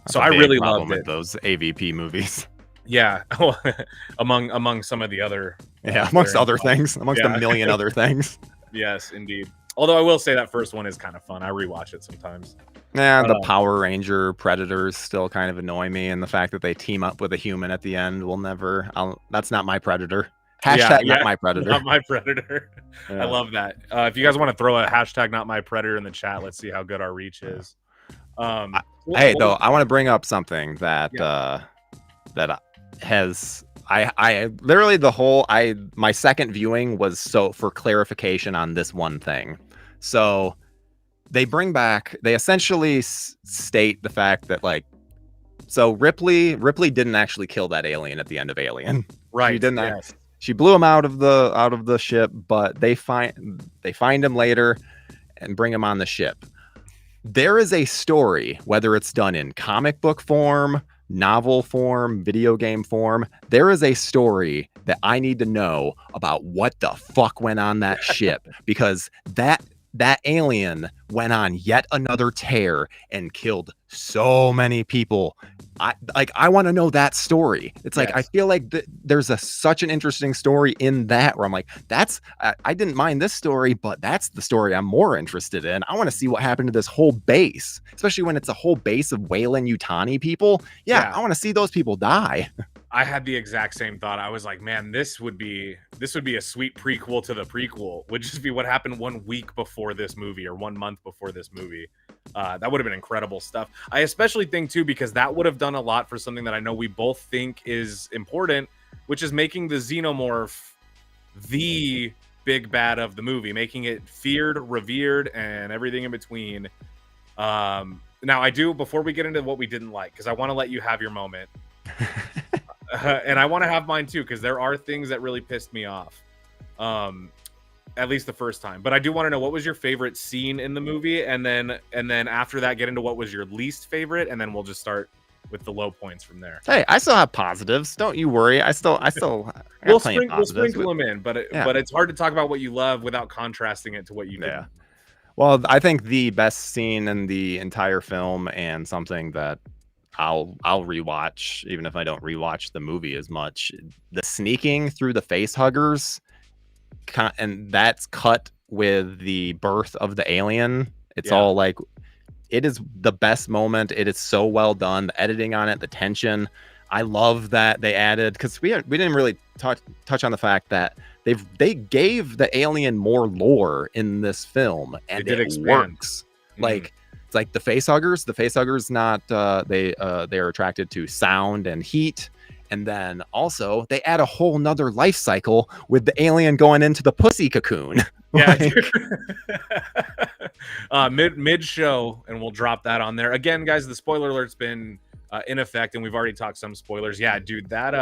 So I really loved it. Those AVP movies. Yeah. among some of the other. Amongst other things. Amongst a million other things. Yes, indeed. Although I will say that first one is kind of fun. I rewatch it sometimes. Yeah, the Power Ranger Predators still kind of annoy me, and the fact that they team up with a human at the end will never. That's not my Predator. Hashtag not my Predator. Not my Predator. I love that. If you guys want to throw a hashtag not my Predator in the chat, let's see how good our reach is. I want to bring up something that that has. I literally my second viewing was so for clarification on this one thing. So they essentially state the fact that Ripley didn't actually kill that alien at the end of Alien. Right. She didn't. Yes. She blew him out of the ship, but they find him later and bring him on the ship. There is a story, whether it's done in comic book form, novel form, video game form, there is a story that I need to know about what the fuck went on that ship, because that alien went on yet another tear and killed so many people. I want to know that story. It's like, I feel like there's such an interesting story in that where I'm like, I didn't mind this story, but that's the story I'm more interested in. I want to see what happened to this whole base, especially when it's a whole base of Weyland-Yutani people. I want to see those people die. I had the exact same thought. I was like, man, this would be a sweet prequel to the prequel. Would just be what happened 1 week before this movie or 1 month before this movie. That would have been incredible stuff. I especially think too, because that would have done a lot for something that I know we both think is important, which is making the xenomorph the big bad of the movie, making it feared, revered, and everything in between. Now I do, before we get into what we didn't like, because I want to let you have your moment. And I want to have mine too, because there are things that really pissed me off, at least the first time. But I do want to know, what was your favorite scene in the movie, and then after that, get into what was your least favorite, and then we'll just start with the low points from there. Hey, I still have positives. Don't you worry. We'll sprinkle them in, but it's hard to talk about what you love without contrasting it to what you did. Yeah. Well, I think the best scene in the entire film, and something that I'll rewatch, even if I don't rewatch the movie as much, the sneaking through the face huggers, and that's cut with the birth of the alien. It's Yeah. all like, it is the best moment. It is so well done. The editing on it, the tension. I love that they added, because we didn't really touch on the fact that they gave the alien more lore in this film, and did it expand. works. Like, it's like the facehuggers. The facehuggers not they are attracted to sound and heat. And then also they add a whole nother life cycle with the alien going into the pussy cocoon. Yeah. Mid show, and we'll drop that on there again, guys. The spoiler alert's been in effect, and we've already talked some spoilers. Yeah, dude, that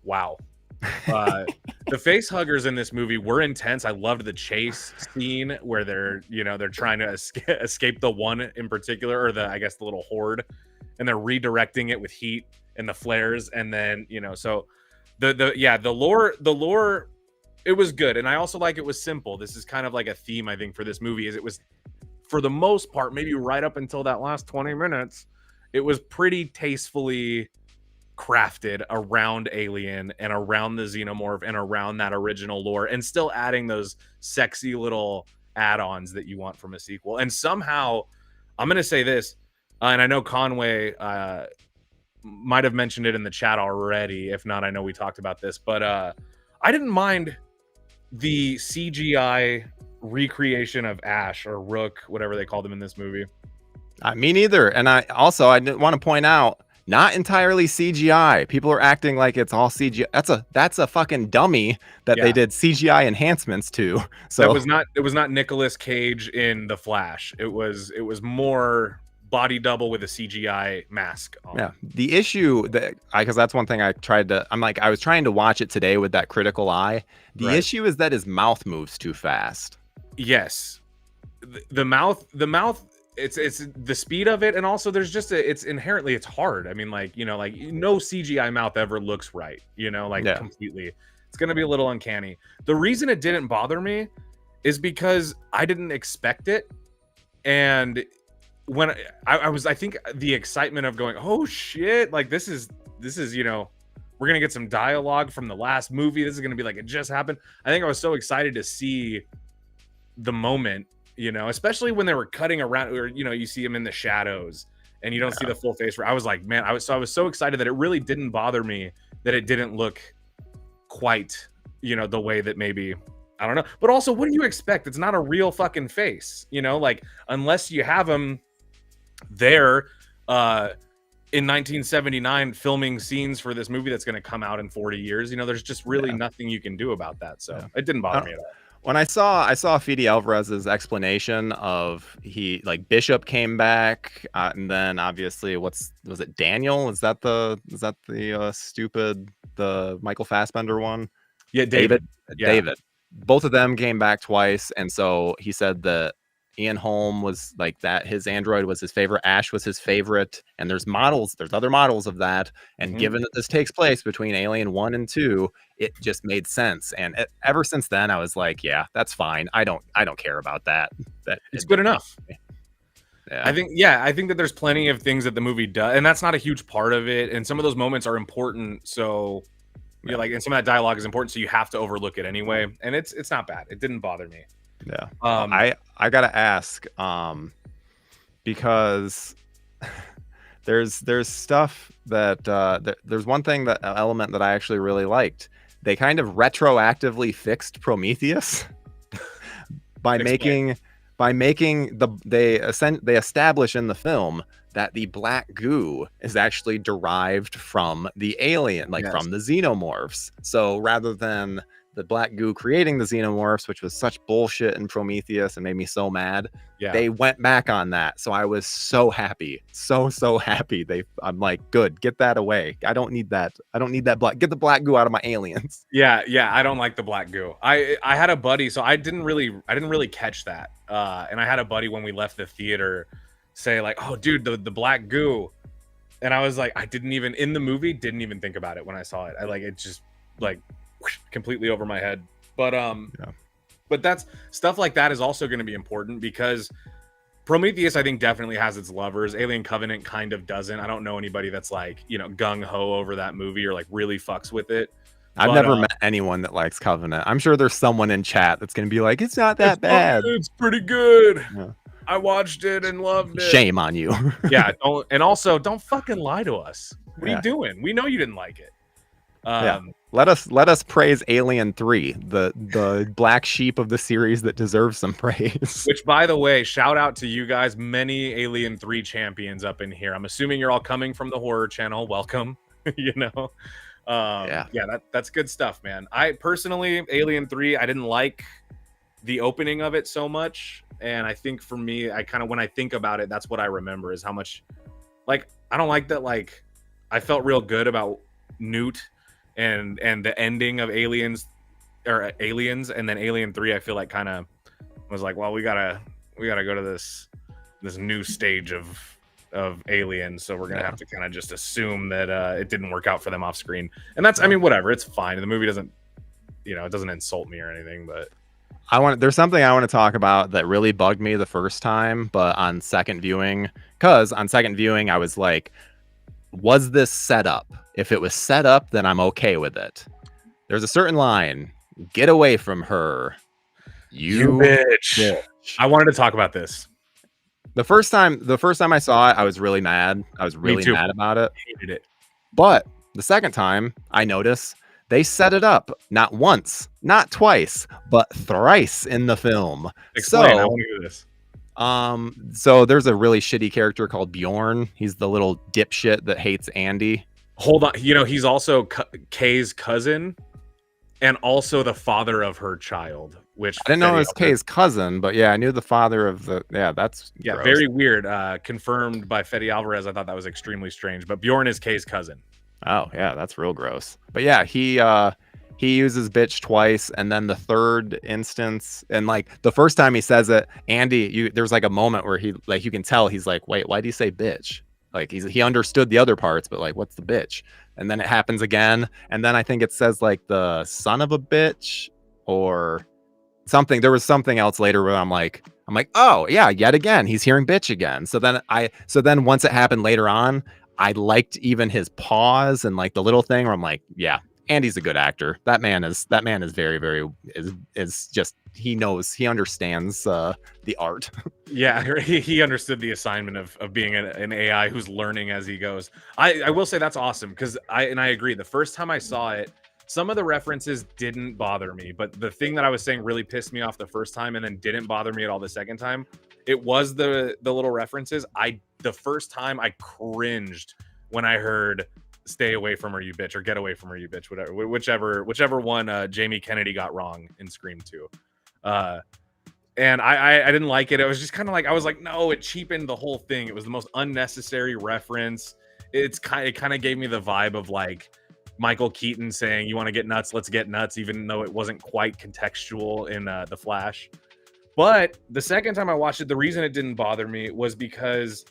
wow. The face huggers in this movie were intense. I loved the chase scene where they're trying to escape the one in particular, or I guess the little horde, and they're redirecting it with heat and the flares, and then so the lore, it was good. And I also like it was simple. This is kind of like a theme, I think, for this movie, is it was, for the most part, maybe right up until that last 20 minutes, it was pretty tastefully crafted around Alien and around the Xenomorph and around that original lore, and still adding those sexy little add-ons that you want from a sequel. And somehow, I'm going to say this, and I know Conway might have mentioned it in the chat already. If not, I know we talked about this, but I didn't mind the CGI recreation of Ash, or Rook, whatever they called him in this movie. Me neither. And I didn't want to point out, not entirely CGI. People are acting like it's all CGI. That's a fucking dummy that they did CGI enhancements to. So it was not Nicolas Cage in The Flash. It was more body double with a CGI mask on. Yeah. The issue because that's one thing I was trying to watch it today with that critical eye. The issue is that his mouth moves too fast. Yes. The mouth, it's the speed of it, and also there's just it's inherently, it's hard. I mean, no CGI mouth ever looks right, completely. It's gonna be a little uncanny. The reason it didn't bother me is because I didn't expect it, and when I think the excitement of going, oh shit, like this is we're gonna get some dialogue from the last movie. This is gonna be like it just happened. I think I was so excited to see the moment, especially when they were cutting around, or you see him in the shadows and you don't see the full face. I was like, man, I was so excited that it really didn't bother me that it didn't look quite the way that maybe, I don't know. But also, what do you expect? It's not a real fucking face, unless you have him there in 1979 filming scenes for this movie that's going to come out in 40 years. There's just really nothing you can do about that. So it didn't bother me at all. When I saw Fede Alvarez's explanation of Bishop came back, and then obviously was it Daniel? Is that the stupid, the Michael Fassbender one? Yeah, David. Yeah. David. Both of them came back twice, and so he said that Ian Holm was like that. His android was his favorite. Ash was his favorite. And there's other models of that. And given that this takes place between Alien 1 and 2, it just made sense. And ever since then, I was like, yeah, that's fine. I don't care about that. It's good enough. Yeah. I think that there's plenty of things that the movie does, and that's not a huge part of it. And some of those moments are important. So and some of that dialogue is important. So you have to overlook it anyway. And it's not bad. It didn't bother me. Yeah. I gotta ask, because there's stuff that there's one element that I actually really liked. They kind of retroactively fixed Prometheus by making they establish in the film that the black goo is actually derived from the alien, from the xenomorphs. So rather than the black goo creating the xenomorphs, which was such bullshit in Prometheus and made me so mad, they went back on that. So I was so happy, so happy. I'm like, good, get that away. I don't need that. Get the black goo out of my aliens. Yeah, I don't like the black goo. I had a buddy, so I didn't really catch that. And I had a buddy when we left the theater say like, oh dude, the black goo. And I was like, didn't even think about it when I saw it. It just completely over my head. But but that's stuff like that is also going to be important, because Prometheus, I think, definitely has its lovers. Alien Covenant kind of doesn't. I don't know anybody that's gung-ho over that movie or really fucks with it. I've never met anyone that likes Covenant. I'm sure there's someone in chat that's going to be like, it's not that bad. It's pretty good. Yeah. I watched it and loved it. Shame on you. Yeah. And also, don't fucking lie to us. What are you doing? We know you didn't like it. Yeah. Let us praise Alien 3, the black sheep of the series that deserves some praise. Which, by the way, shout out to you guys. Many Alien 3 champions up in here. I'm assuming you're all coming from the horror channel. Welcome. You know. Yeah, that's good stuff, man. I personally, Alien 3, I didn't like the opening of it so much, and I think for me, I kind of, when I think about it, that's what I remember is how much, like, I don't like that. Like, I felt real good about Newt and the ending of Aliens, and then Alien 3, I feel like kind of was like, well, we gotta go to this new stage of Aliens, so we're gonna have to kind of just assume that it didn't work out for them off screen, and that's, I mean, whatever, it's fine. The movie doesn't, it doesn't insult me or anything, but there's something I want to talk about that really bugged me the first time, but on second viewing, I was like, was this set up? If it was set up, then I'm okay with it. There's a certain line, get away from her, you bitch. I wanted to talk about this. The first time I saw it, I was really mad. I was really mad about it. I hated it. But the second time, I noticed they set it up not once, not twice, but thrice in the film. Explain. I want to hear this. So there's a really shitty character called Bjorn. He's the little dipshit that hates Andy. Hold on. He's also Kay's cousin and also the father of her child, which I didn't know it was Kay's cousin, but yeah, I knew the father of the, that's gross. Very weird. Confirmed by Fede Alvarez. I thought that was extremely strange, but Bjorn is Kay's cousin. Oh yeah, that's real gross. But yeah, he uses bitch twice, and then the third instance, and like the first time he says it, Andy, there's like a moment where he, like, you can tell he's like, wait, why do you say bitch? Like he understood the other parts, but like, what's the bitch? And then it happens again, and then I think it says like the son of a bitch or something. There was something else later where I'm like, oh yeah, yet again he's hearing bitch again. So then once it happened later on, I liked even his pause and like the little thing where I'm like, yeah, Andy's a good actor. That man is very, very is just, he understands the art. Yeah, he understood the assignment of being an AI who's learning as he goes. I will say that's awesome, because I agree. The first time I saw it, some of the references didn't bother me, but the thing that I was saying really pissed me off the first time and then didn't bother me at all the second time, it was the little references. The first time I cringed when I heard "stay away from her, you bitch," or "get away from her, you bitch," whichever one Jamie Kennedy got wrong in Scream 2. And I didn't like it. It was just kind of like, I was like, no, it cheapened the whole thing. It was the most unnecessary reference. It kind of gave me the vibe of like Michael Keaton saying, "You want to get nuts? Let's get nuts," even though it wasn't quite contextual in The Flash. But the second time I watched it, the reason it didn't bother me was because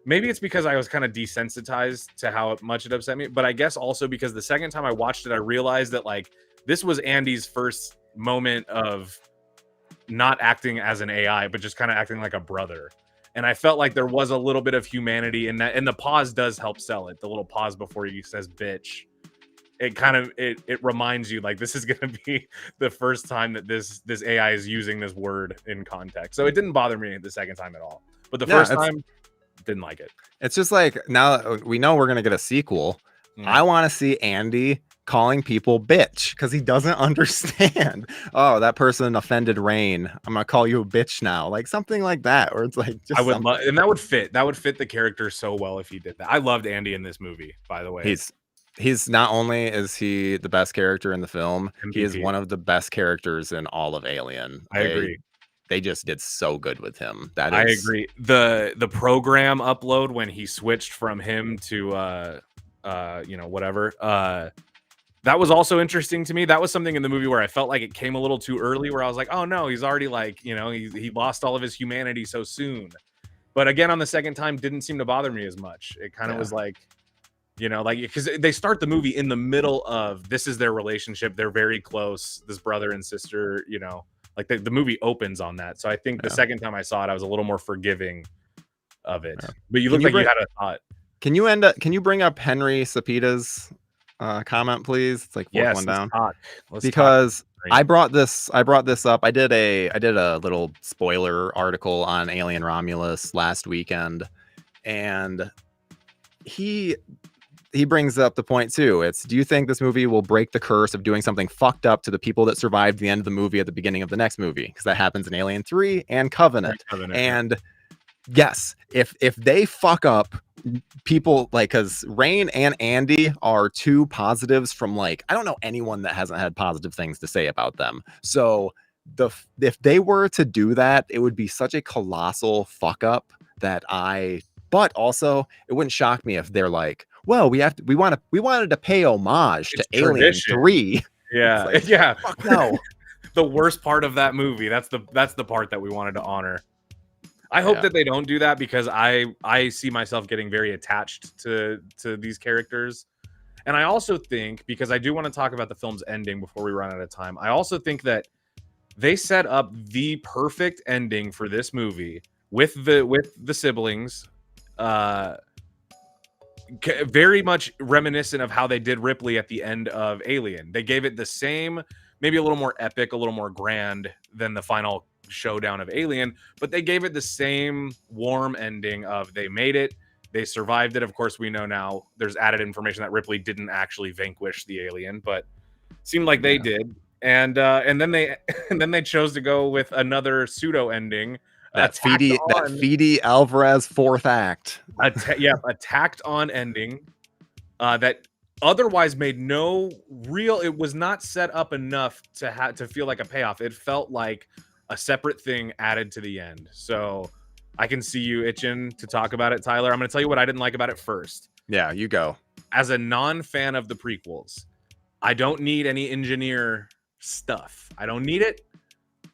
maybe it's because I was kind of desensitized to how much it upset me, but I guess also because the second time I watched it, I realized that like this was Andy's first moment of not acting as an AI, but just kind of acting like a brother. And I felt like there was a little bit of humanity in that, and the pause does help sell it. The little pause before he says bitch. It kind of it reminds you like this is gonna be the first time that this AI is using this word in context. So it didn't bother me the second time at all. But the first time, didn't like it. It's just like, now that we know we're gonna get a sequel, I want to see Andy calling people bitch, because he doesn't understand. Oh, that person offended Rain, I'm gonna call you a bitch now, like something like that, or it's like just I would love, and that would fit the character so well if he did that. I loved Andy in this movie, by the way. He's not only is he the best character in the film, MVP. He is one of the best characters in all of Alien. I agree. They just did so good with him. I agree. The program upload when he switched from him to whatever. That was also interesting to me. That was something in the movie where I felt like it came a little too early, where I was like, oh no, he's already like, he lost all of his humanity so soon. But again, on the second time, didn't seem to bother me as much. It kind of was like, because they start the movie in the middle of, this is their relationship. They're very close, this brother and sister, like the movie opens on that. So I think the second time I saw it, I was a little more forgiving of it. But you look like you had a thought. Can you bring up Henry Cepeda's comment, please? It's like fourth Yes, one let's down. talk. Let's Because talk. I brought this up. I did a little spoiler article on Alien Romulus last weekend, and he brings up the point too. It's, do you think this movie will break the curse of doing something fucked up to the people that survived the end of the movie at the beginning of the next movie? Because that happens in Alien 3 and Covenant. And yes, if they fuck up, people like, because Rain and Andy are two positives from, like, I don't know anyone that hasn't had positive things to say about them. So if they were to do that, it would be such a colossal fuck up but also it wouldn't shock me if they're like, well, we wanted to pay homage to Alien 3. Yeah. Like, yeah. Fuck no. The worst part of that movie. That's the part that we wanted to honor. I hope that they don't do that, because I see myself getting very attached to these characters. And I also think, because I do want to talk about the film's ending before we run out of time, I also think that they set up the perfect ending for this movie with the siblings, very much reminiscent of how they did Ripley at the end of Alien. They gave it the same, maybe a little more epic, a little more grand than the final showdown of Alien, but they gave it the same warm ending of they made it, they survived it. Of course, we know now there's added information that Ripley didn't actually vanquish the alien, but seemed like they did. And then they chose to go with another pseudo ending. That Fede Alvarez fourth act. Attacked on ending that otherwise made no real. It was not set up enough to feel like a payoff. It felt like a separate thing added to the end. So I can see you itching to talk about it, Tyler. I'm going to tell you what I didn't like about it first. Yeah, you go. As a non-fan of the prequels, I don't need any engineer stuff. I don't need it.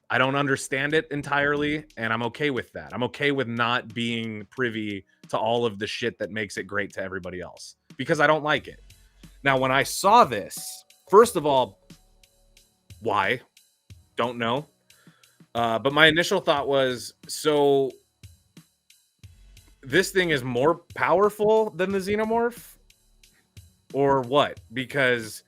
I don't understand it entirely, and I'm okay with that. I'm okay with not being privy to all of the shit that makes it great to everybody else, because I don't like it. Now, when I saw this, first of all, why? Don't know. But my initial thought was, so this thing is more powerful than the xenomorph, or what? Because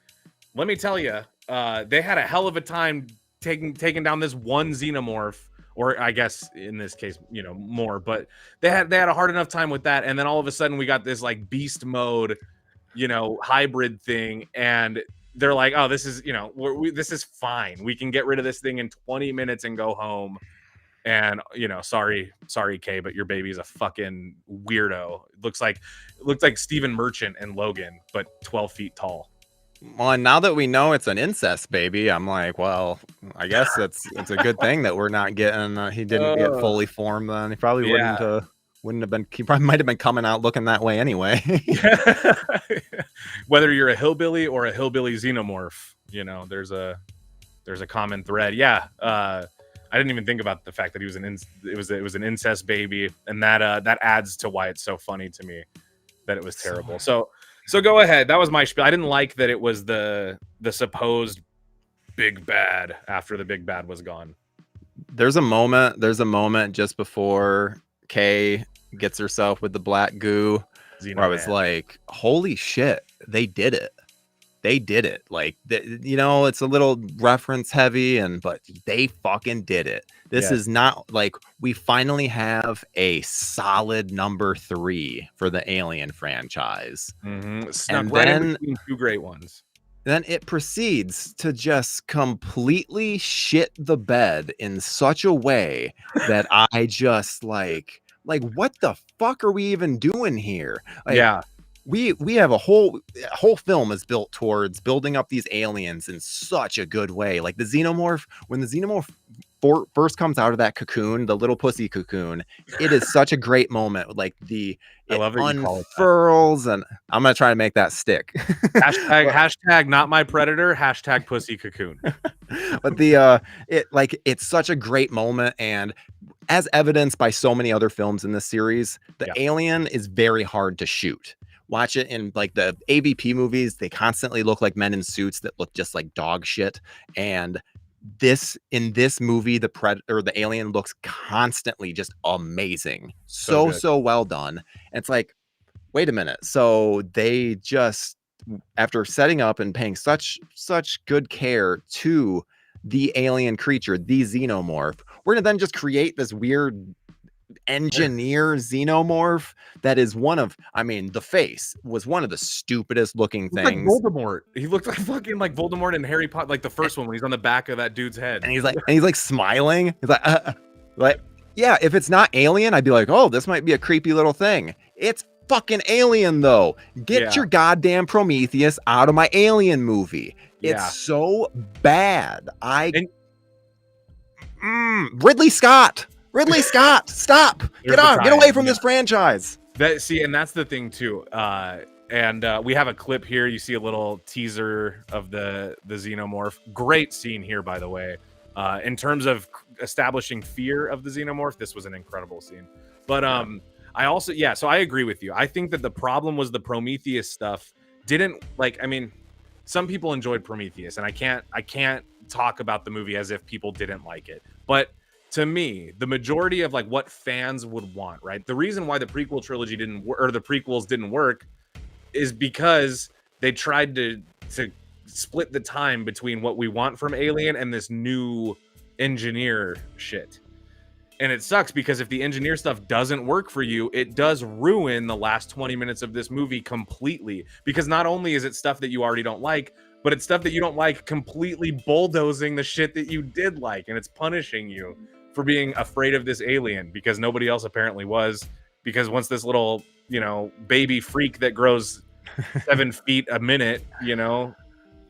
let me tell you, they had a hell of a time taking down this one xenomorph, or I guess in this case, more. But they had a hard enough time with that, and then all of a sudden we got this like beast mode, hybrid thing, and they're like, oh, this is, this is fine. We can get rid of this thing in 20 minutes and go home. And, sorry, Kay, but your baby's a fucking weirdo. It looks like Stephen Merchant and Logan, but 12 feet tall. Well, and now that we know it's an incest baby, I'm like, well, I guess it's a good thing that we're not getting, he didn't get fully formed then. He probably wouldn't have been, he probably might have been coming out looking that way anyway. Whether you're a hillbilly or a hillbilly xenomorph, there's a common thread. Yeah. I didn't even think about the fact that he was it was an incest baby, and that adds to why it's so funny to me that it was terrible. So go ahead. That was my spiel. I didn't like that it was the supposed big bad after the big bad was gone. There's a moment just before Kay gets herself with the black goo, where I was like, holy shit, they did it. Like, it's a little reference heavy, but they fucking did it. This is not like, we finally have a solid number 3 for the Alien franchise. Mm-hmm. And then two great ones. Then it proceeds to just completely shit the bed in such a way that I just like, what the fuck are we even doing here? Like, we have a whole film is built towards building up these aliens in such a good way. Like the xenomorph, when the xenomorph first comes out of that cocoon, the little pussy cocoon, it is such a great moment. Like it unfurls, and I'm gonna try to make that stick. hashtag not my predator, hashtag pussy cocoon. But it's such a great moment, and as evidenced by so many other films in this series, the alien is very hard to shoot. Watch it in like the AVP movies, they constantly look like men in suits that look just like dog shit. And in this movie, the alien looks constantly just amazing. So well done. And it's like, wait a minute. So they just after setting up and paying such good care to the alien creature, the xenomorph, we're gonna then just create this weird engineer xenomorph that is one of, I mean, the face was one of the stupidest looking things. Like Voldemort. He looked like fucking like Voldemort in Harry Potter, like the first one when he's on the back of that dude's head. And he's like smiling. He's like, yeah, if it's not alien, I'd be like, oh, this might be a creepy little thing. It's fucking alien though. Get your goddamn Prometheus out of my alien movie. It's so bad. Ridley Scott, stop. Get away from this franchise. And that's the thing too. We have a clip here. You see a little teaser of the xenomorph. Great scene here, by the way. In terms of establishing fear of the xenomorph, this was an incredible scene. But I also, so I agree with you. I think that the problem was the Prometheus stuff didn't like. I mean, some people enjoyed Prometheus, and I can't talk about the movie as if people didn't like it. But to me, the majority of like what fans would want, right? The reason why the prequel trilogy the prequels didn't work is because they tried to split the time between what we want from Alien and this new engineer shit. And it sucks because if the engineer stuff doesn't work for you, it does ruin the last 20 minutes of this movie completely. Because not only is it stuff that you already don't like, but it's stuff that you don't like completely bulldozing the shit that you did like. And it's punishing you for being afraid of this alien because nobody else apparently was. Because once this little, baby freak that grows 7 feet a minute, he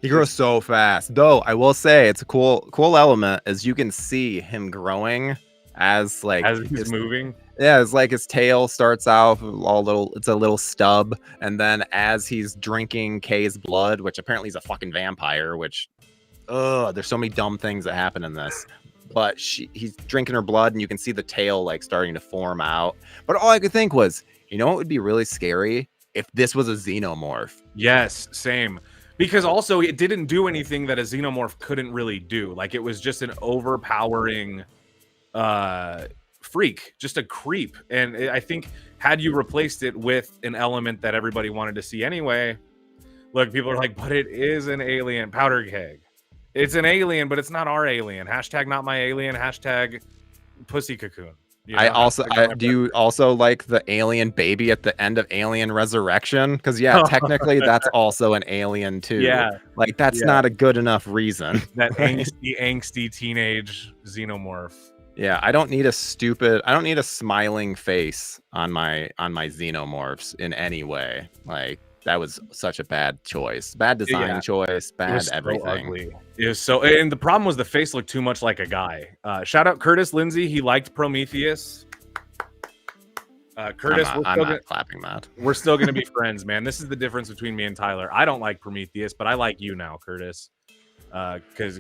grows so fast. Though I will say it's a cool element as you can see him growing as he's moving. Yeah, it's like his tail starts out it's a little stub, and then as he's drinking Kay's blood, which apparently he's a fucking vampire, which there's so many dumb things that happen in this. But he's drinking her blood, and you can see the tail like starting to form out. But all I could think was, it would be really scary if this was a xenomorph. Yes, same. Because also it didn't do anything that a xenomorph couldn't really do. Like it was just an overpowering freak, just a creep. And I think had you replaced it with an element that everybody wanted to see anyway, look, people are like, but it is an alien. Powder keg. It's an alien, but it's not our alien. Hashtag not my alien. Hashtag pussy cocoon. Do you also like the alien baby at the end of Alien Resurrection? Because technically that's also an alien too. Yeah, like that's not a good enough reason. That angsty teenage xenomorph. Yeah, I don't need a smiling face on my xenomorphs in any way. Like that was such a bad choice, bad design choice, bad everything. So ugly. It was so, and the problem was the face looked too much like a guy. Shout out Curtis Lindsay, he liked Prometheus. Curtis, I'm not clapping that. We're still gonna be friends, man. This is the difference between me and Tyler. I don't like Prometheus, but I like you now, Curtis, because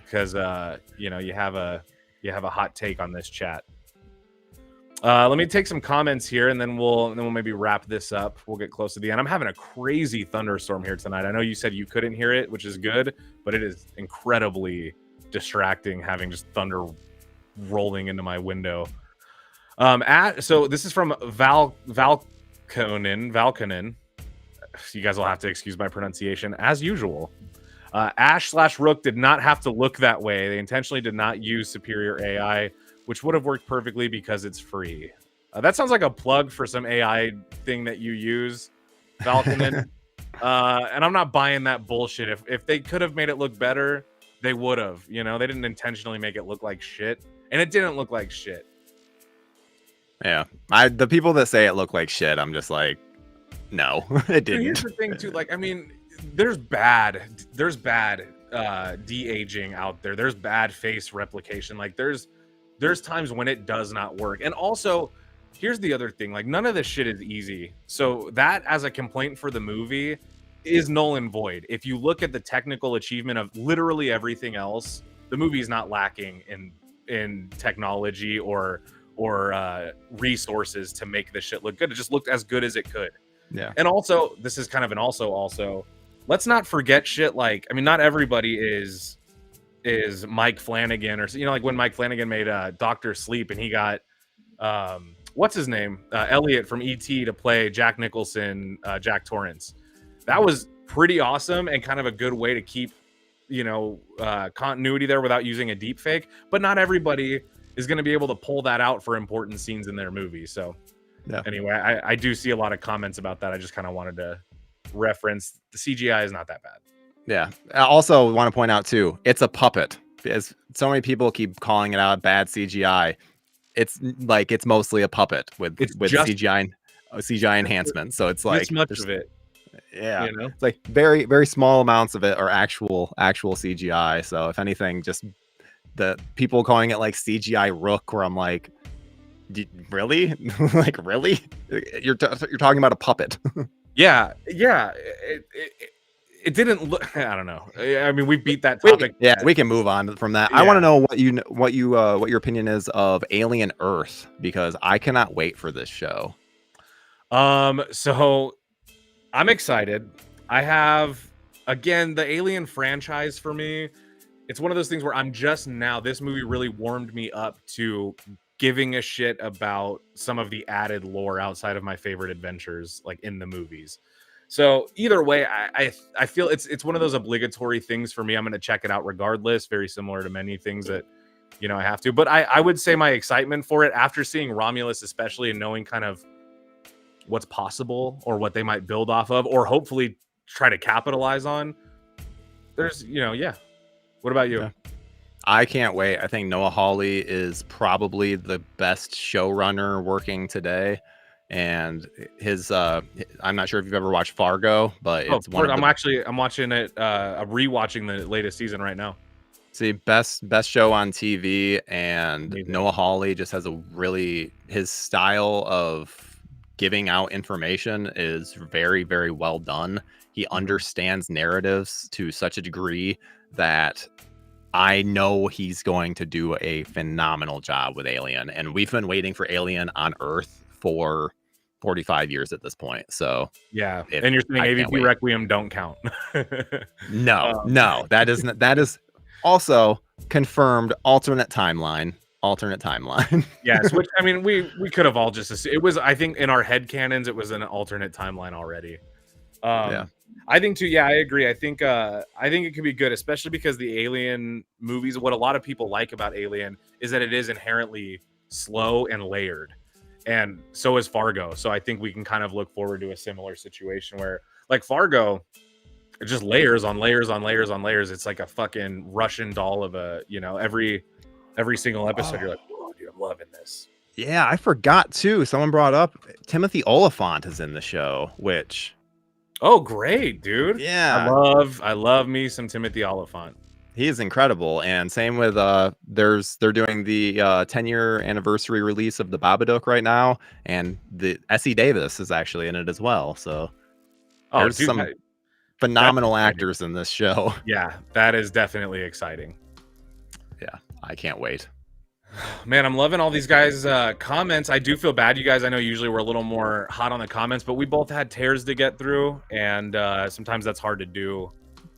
you have a hot take on this chat. Let me take some comments here, and then we'll maybe wrap this up. We'll get close to the end. I'm having a crazy thunderstorm here tonight. I know you said you couldn't hear it, which is good, but it is incredibly distracting having just thunder rolling into my window. So this is from Valkonen. You guys will have to excuse my pronunciation as usual. Ash/Rook did not have to look that way. They intentionally did not use superior AI, which would have worked perfectly because it's free. That sounds like a plug for some AI thing that you use, Valkonen. And I'm not buying that bullshit. If they could have made it look better, they would have. They didn't intentionally make it look like shit, and it didn't look like shit. Yeah, the people that say it looked like shit, I'm just like, no, it didn't. Here's the thing too, like, I mean, there's bad de-aging out there. There's bad face replication. Like there's times when it does not work. And also, here's the other thing, like none of this shit is easy. So that as a complaint for the movie is null and void. If you look at the technical achievement of literally everything else, the movie's not lacking in technology or resources to make this shit look good. It just looked as good as it could. Yeah. And also, this is kind of an also, let's not forget shit like, I mean, not everybody is Mike Flanagan or, like when Mike Flanagan made Dr. Sleep and he got, what's his name? Elliot from E.T. to play Jack Nicholson, Jack Torrance. That was pretty awesome and kind of a good way to keep, continuity there without using a deep fake. But not everybody is going to be able to pull that out for important scenes in their movie. So anyway, I do see a lot of comments about that. I just kind of wanted to reference the CGI is not that bad. Yeah. I also want to point out too, it's a puppet. As so many people keep calling it out bad CGI. It's like it's mostly a puppet with CGI enhancement. So it's like this much of it. Yeah. It's like very, very small amounts of it are actual CGI. So if anything, just the people calling it like CGI Rook, where I'm like, really? Like, really? You're talking about a puppet. Yeah. It didn't look. I don't know. I mean, we beat that topic. We can move on from that. Yeah. I want to know what your opinion is of Alien Earth, because I cannot wait for this show. So I'm excited. I have, again, the Alien franchise for me. It's one of those things where I'm just now. This movie really warmed me up to giving a shit about some of the added lore outside of my favorite adventures, like in the movies. So either way, I feel it's one of those obligatory things for me. I'm going to check it out regardless. Very similar to many things that, I have to. But I would say my excitement for it after seeing Romulus, especially, and knowing kind of what's possible or what they might build off of, or hopefully try to capitalize on. There's, What about you? Yeah. I can't wait. I think Noah Hawley is probably the best showrunner working today. And his I'm not sure if you've ever watched Fargo, but it's one of I'm watching it, I'm rewatching the latest season right now. See, best show on TV, and Noah Hawley just has his style of giving out information is very, very well done. He understands narratives to such a degree that I know he's going to do a phenomenal job with Alien, and we've been waiting for Alien on Earth for 45 years at this point. So yeah, and you're saying AVP Requiem don't count. No, that is also confirmed alternate timeline. Yes, which I mean we could have all just assumed. It was, I think, in our head canons it was an alternate timeline already. I think too. Yeah, I agree. I think it could be good, especially because the Alien movies, what a lot of people like about Alien is that it is inherently slow and layered. And so is Fargo. So I think we can kind of look forward to a similar situation where, like Fargo, it just layers on layers on layers on layers. It's like a fucking Russian doll of a, every single episode. You're like, whoa, dude, I'm loving this. Yeah, I forgot too. Someone brought up Timothy Olyphant is in the show, which. Oh, great, dude. Yeah. I love me some Timothy Olyphant. He is incredible, and same with they're doing the 10-year anniversary release of the Babadook right now, and the Essie Davis is actually in it as well. So there's some phenomenal actors in this show. Yeah, that is definitely exciting. Yeah, I can't wait. Man, I'm loving all these guys' comments. I do feel bad, you guys. I know usually we're a little more hot on the comments, but we both had tears to get through, and sometimes that's hard to do.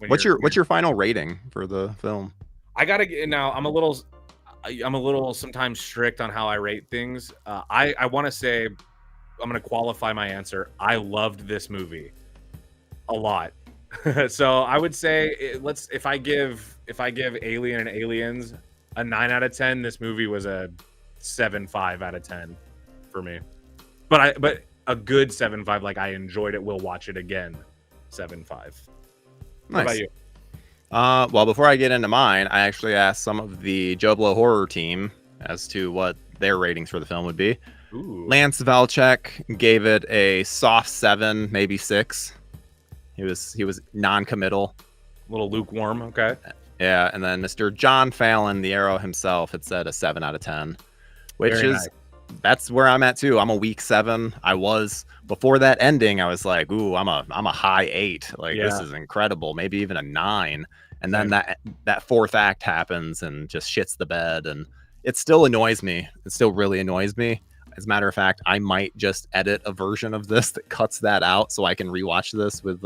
What's your final rating for the film? I gotta get now. I'm a little sometimes strict on how I rate things. I want to say, I'm gonna qualify my answer. I loved this movie a lot. So I would say if I give Alien and Aliens a 9 out of 10, this movie was a 7.5 out of 10 for me. But a good 7.5. Like, I enjoyed it. We'll watch it again. 7.5. Nice. What about you? Well, before I get into mine, I actually asked some of the JoBlo Horror team as to what their ratings for the film would be. Ooh. Lance Valchek gave it a soft 7, maybe 6. He was non-committal. A little lukewarm, okay. Yeah, and then Mr. John Fallon, the Arrow himself, had said a 7 out of 10, which Very is nice. That's where I'm at too. I'm a weak 7. I was before that ending. I was like, ooh, I'm a high 8. Like, this is incredible. Maybe even a 9. And then that fourth act happens and just shits the bed, and it still annoys me. It still really annoys me. As a matter of fact, I might just edit a version of this that cuts that out so I can rewatch this with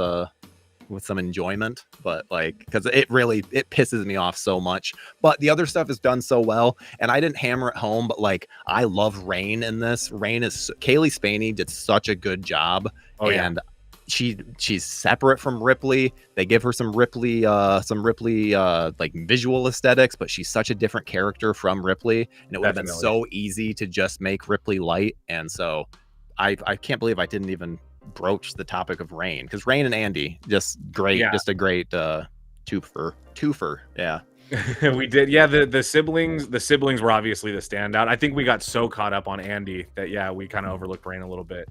some enjoyment, but like, because it pisses me off so much. But the other stuff is done so well, and I didn't hammer it home, but like, I love Rain in this. Kaylee Spaney did such a good job, and she's separate from Ripley. They give her some Ripley like visual aesthetics, but she's such a different character from Ripley, and it would have been so easy to just make Ripley light. And so I can't believe I didn't even broach the topic of Rain, because Rain and Andy, just great, just a great twofer. Yeah. We did. Yeah, the siblings were obviously the standout. I think we got so caught up on Andy that we kind of overlooked Rain a little bit.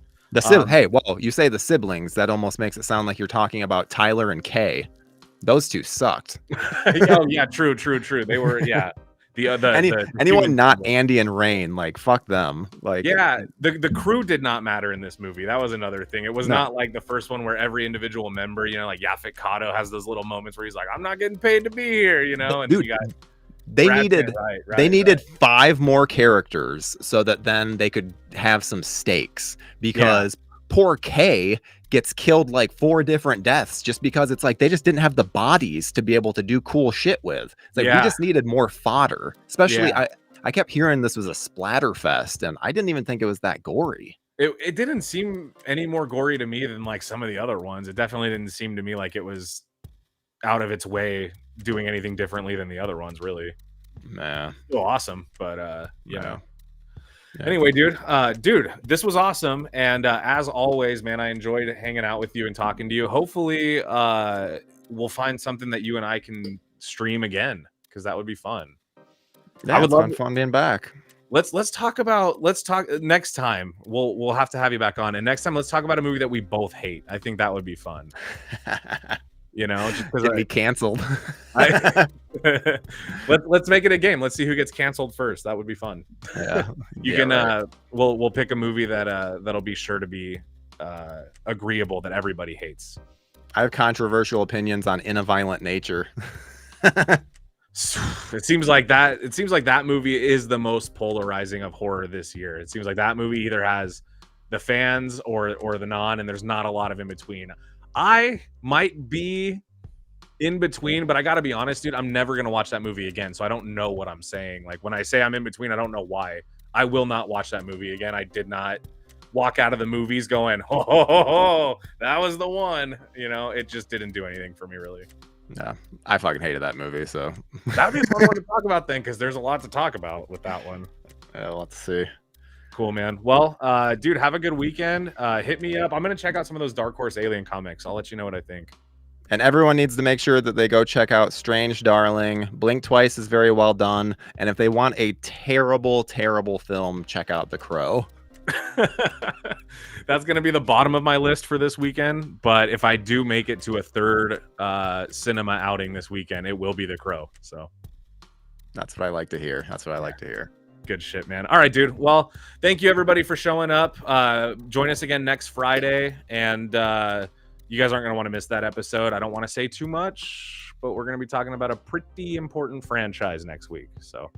Hey, well, you say the siblings, that almost makes it sound like you're talking about Tyler and Kay. Those two sucked. Oh, yeah, true. They were, anyone not Andy and Rain, like, fuck them. Like, the crew did not matter in this movie. That was another thing. It was not like the first one where every individual member, like Yaphet Kotto has those little moments where he's like, I'm not getting paid to be here, and dude, they needed 5 more characters so that then they could have some stakes, because poor Kay gets killed like 4 different deaths just because it's like they just didn't have the bodies to be able to do cool shit with. It's like we just needed more fodder. Especially I kept hearing this was a splatter fest, and I didn't even think it was that gory. It didn't seem any more gory to me than like some of the other ones. It definitely didn't seem to me like it was out of its way doing anything differently than the other ones, really. Nah. Still awesome, but you know. Anyway, dude, this was awesome, and as always, man, I enjoyed hanging out with you and talking to you. Hopefully, we'll find something that you and I can stream again, because that would be fun. Yeah, I would love fun being back. Let's talk next time. We'll have to have you back on, and next time let's talk about a movie that we both hate. I think that would be fun. Just because be canceled. Let's make it a game. Let's see who gets canceled first. That would be fun. Yeah, we'll pick a movie that'll be sure to be agreeable that everybody hates. I have controversial opinions on In a Violent Nature. It seems like that movie is the most polarizing of horror this year. It seems like that movie either has the fans or the non, and there's not a lot of in between. I might be in between, but I gotta be honest, dude, I'm never gonna watch that movie again, so I don't know what I'm saying. Like, when I say I'm in between, I don't know why. I will not watch that movie again. I did not walk out of the movies going, ho, that was the one. It just didn't do anything for me, really. No, I fucking hated that movie, so that'd be a fun one to talk about then, because there's a lot to talk about with that one. Yeah, let's see. Cool, man. Well, dude, have a good weekend. Hit me up. I'm gonna check out some of those Dark Horse Alien comics. I'll let you know what I think. And everyone needs to make sure that they go check out Strange Darling. Blink Twice is very well done. And if they want a terrible, terrible film, check out The Crow. That's going to be the bottom of my list for this weekend. But if I do make it to a third cinema outing this weekend, it will be The Crow. So that's what I like to hear. Good shit, man. All right, dude. Well, thank you, everybody, for showing up. Join us again next Friday. And you guys aren't going to want to miss that episode. I don't want to say too much, but we're going to be talking about a pretty important franchise next week. So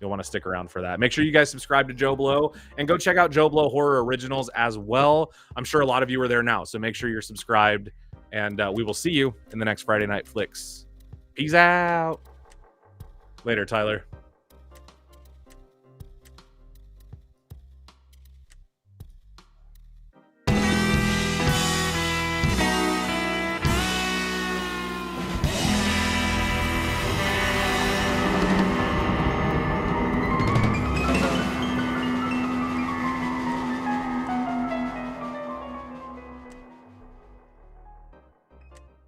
you'll want to stick around for that. Make sure you guys subscribe to JoBlo and go check out JoBlo Horror Originals as well. I'm sure a lot of you are there now, so make sure you're subscribed. And we will see you in the next Friday Night Flicks. Peace out. Later, Tyler.